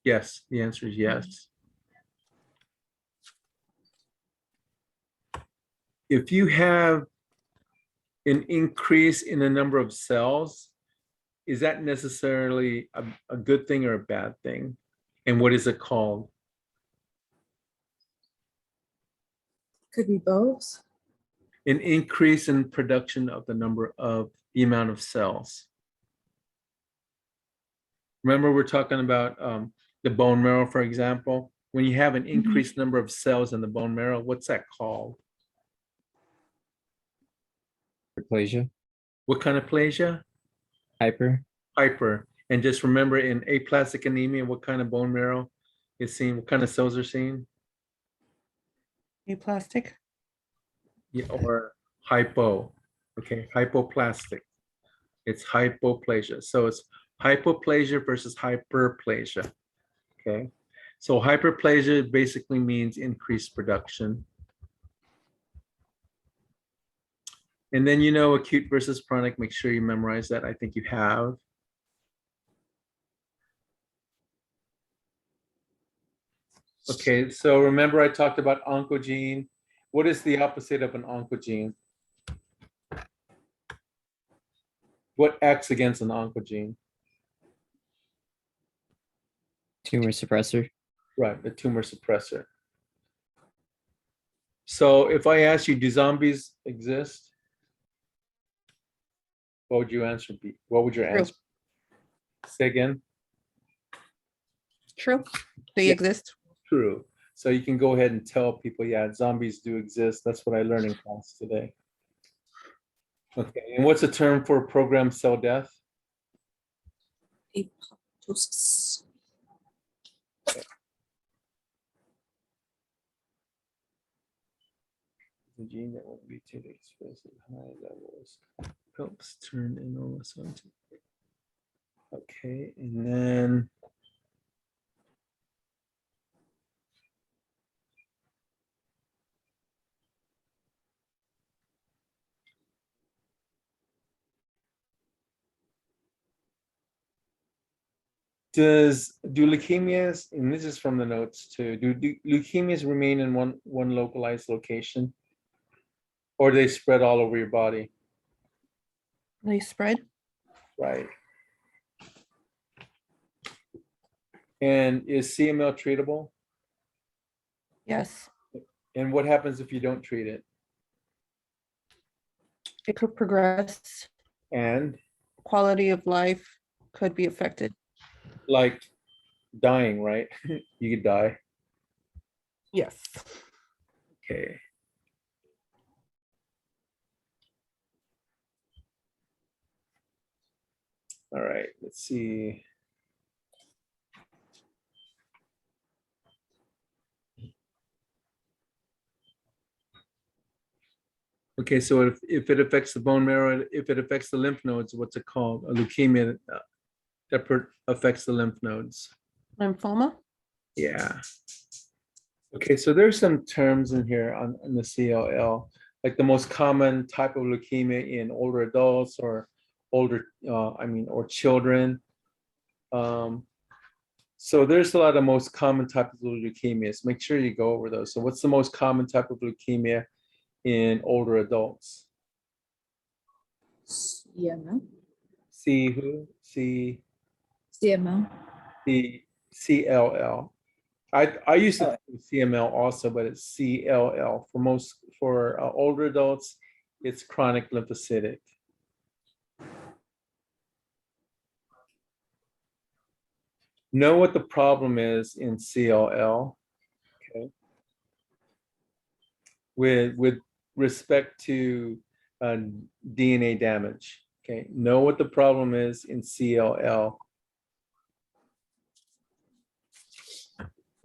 Yes, the answer is yes. If you have an increase in the number of cells, is that necessarily a good thing or a bad thing? And what is it called? Could be both. An increase in production of the amount of cells. Remember, we're talking about the bone marrow, for example. When you have an increased number of cells in the bone marrow, what's that called? Hyperplasia. What kind of plasia? Hyper. Hyper. And just remember, in aplastic anemia, what kind of bone marrow is seen? What kind of cells are seen? Aplastic. Yeah, or hypo. Okay, hypoplastic. It's hypoplasia. So it's hypoplasia versus hyperplasia. Okay, so hyperplasia basically means increased production. And then you know acute versus chronic. Make sure you memorize that. I think you have. Okay, so remember I talked about oncogene. What is the opposite of an oncogene? What acts against an oncogene? Tumor suppressor. Right, the tumor suppressor. So if I ask you, do zombies exist? What would your answer be? What would your True. answer? Say again. True. They Yeah. exist. True. So you can go ahead and tell people, yeah, zombies do exist. That's what I learned in class today. Okay, and what's the term for programmed cell death? Apoptosis. The gene that will be expressed at high levels helps turn in onto. Okay, and then do leukemias, and this is from the notes too, do leukemias remain in one localized location, or they spread all over your body? They spread. Right. And is CML treatable? Yes. And what happens if you don't treat it? It could progress. And Quality of life could be affected. like dying, right? You could die. Yes. Okay. All right, let's see. Okay, so if it affects the bone marrow, if it affects the lymph nodes, what's it called? A leukemia that affects the lymph nodes. Lymphoma. Yeah. Okay, so there's some terms in here on the CLL, like the most common type of leukemia in older adults or older, or children. So there's a lot of most common types of leukemias. Make sure you go over those. So what's the most common type of leukemia in older adults? CML. C who? C CML. C CLL. I used to think CML also, but it's CLL. For older adults, it's chronic lymphocytic. Know what the problem is in CLL, okay? With respect to DNA damage, okay? Know what the problem is in CLL.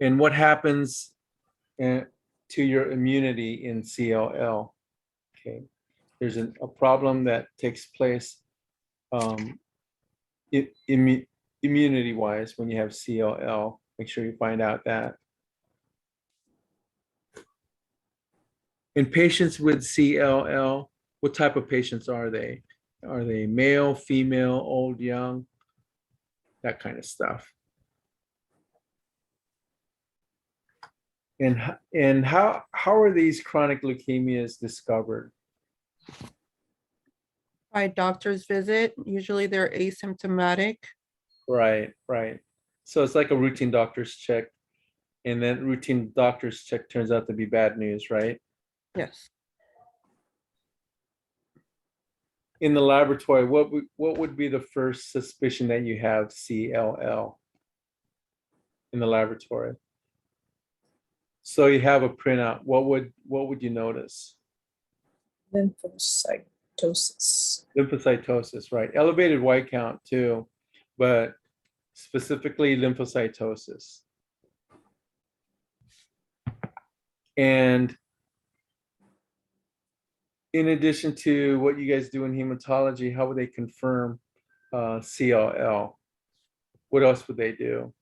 And what happens to your immunity in CLL, okay? There's a problem that takes place immunity-wise when you have CLL. Make sure you find out that. In patients with CLL, what type of patients are they? Are they male, female, old, young? That kind of stuff. And how are these chronic leukemias discovered? By doctor's visit. Usually they're asymptomatic. Right. So it's like a routine doctor's check, and then routine doctor's check turns out to be bad news, right? Yes. In the laboratory, what would be the first suspicion that you have CLL in the laboratory? So you have a printout. What would you notice? Lymphocytosis. Lymphocytosis, right? Elevated white count too, but specifically lymphocytosis. And in addition to what you guys do in hematology, how would they confirm CLL? What else would they do?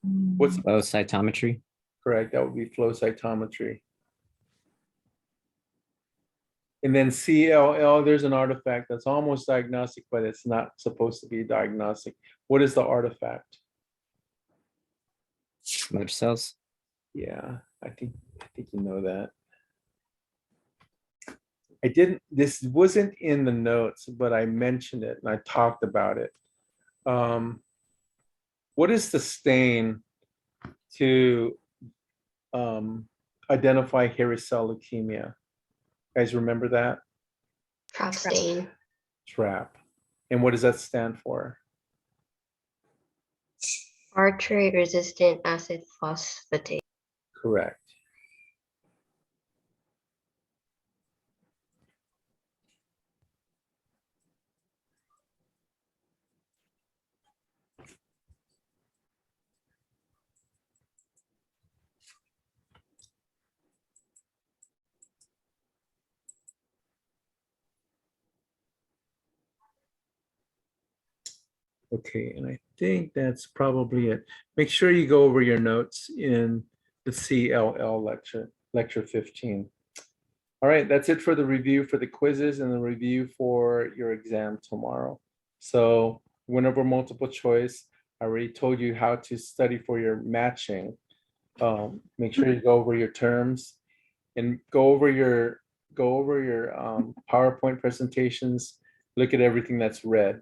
What's Flow cytometry. correct? That would be flow cytometry. And then CLL, there's an artifact that's almost diagnostic, but it's not supposed to be diagnostic. What is the artifact? Mast cells. Yeah, I think you know that. This wasn't in the notes, but I mentioned it and I talked about it. What is the stain to identify hairy cell leukemia? Guys, remember that? Trap stain. TRAP. And what does that stand for? Tartrate-resistant acid phosphatase. Correct. Okay, and I think that's probably it. Make sure you go over your notes in the CLL lecture 15. All right, that's it for the review for the quizzes and the review for your exam tomorrow. So went over multiple choice. I already told you how to study for your matching. Make sure you go over your terms and go over your PowerPoint presentations. Look at everything that's red.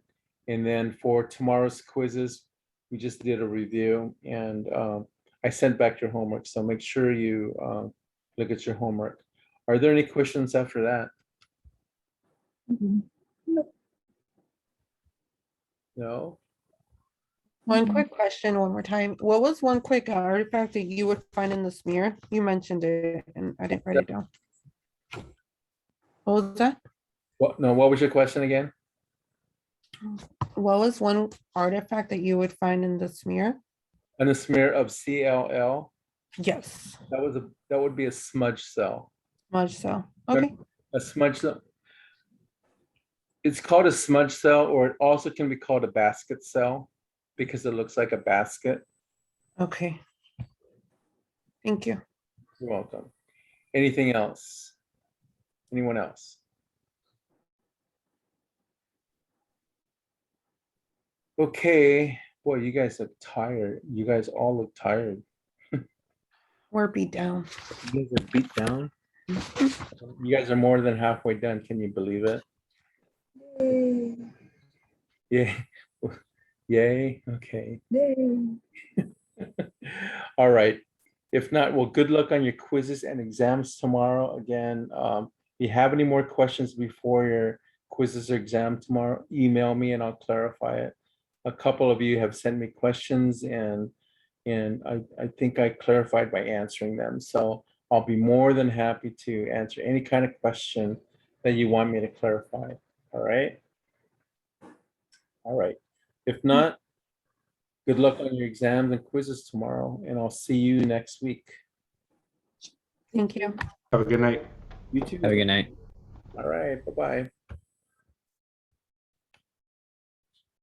And then for tomorrow's quizzes, we just did a review and I sent back your homework. So make sure you look at your homework. Are there any questions after that? No? One quick question, one more time. What was one quick artifact that you would find in the smear? You mentioned it and I didn't write it down. What was that? What? No, what was your question again? What was one artifact that you would find in the smear? On a smear of CLL, Yes, that would be a smudge cell. smudge cell. Okay, A smudge cell. It's called a smudge cell, or it also can be called a basket cell because it looks like a basket. okay. Thank you. You're welcome. Anything else? Anyone else? Okay. Boy, you guys look tired. You guys all look tired. We're beat down. You guys are beat down. You guys are more than halfway done. Can you believe it? Yeah. Yay. Okay. All right. If not, well, good luck on your quizzes and exams tomorrow. Again, if you have any more questions before your quizzes or exam tomorrow, email me and I'll clarify it. A couple of you have sent me questions and I think I clarified by answering them. So I'll be more than happy to answer any kind of question that you want me to clarify. All right. All right. If not, good luck on your exams and quizzes tomorrow, and I'll see you next week. Thank you. Have a good night. You too. Have a good night. All right. Bye-bye.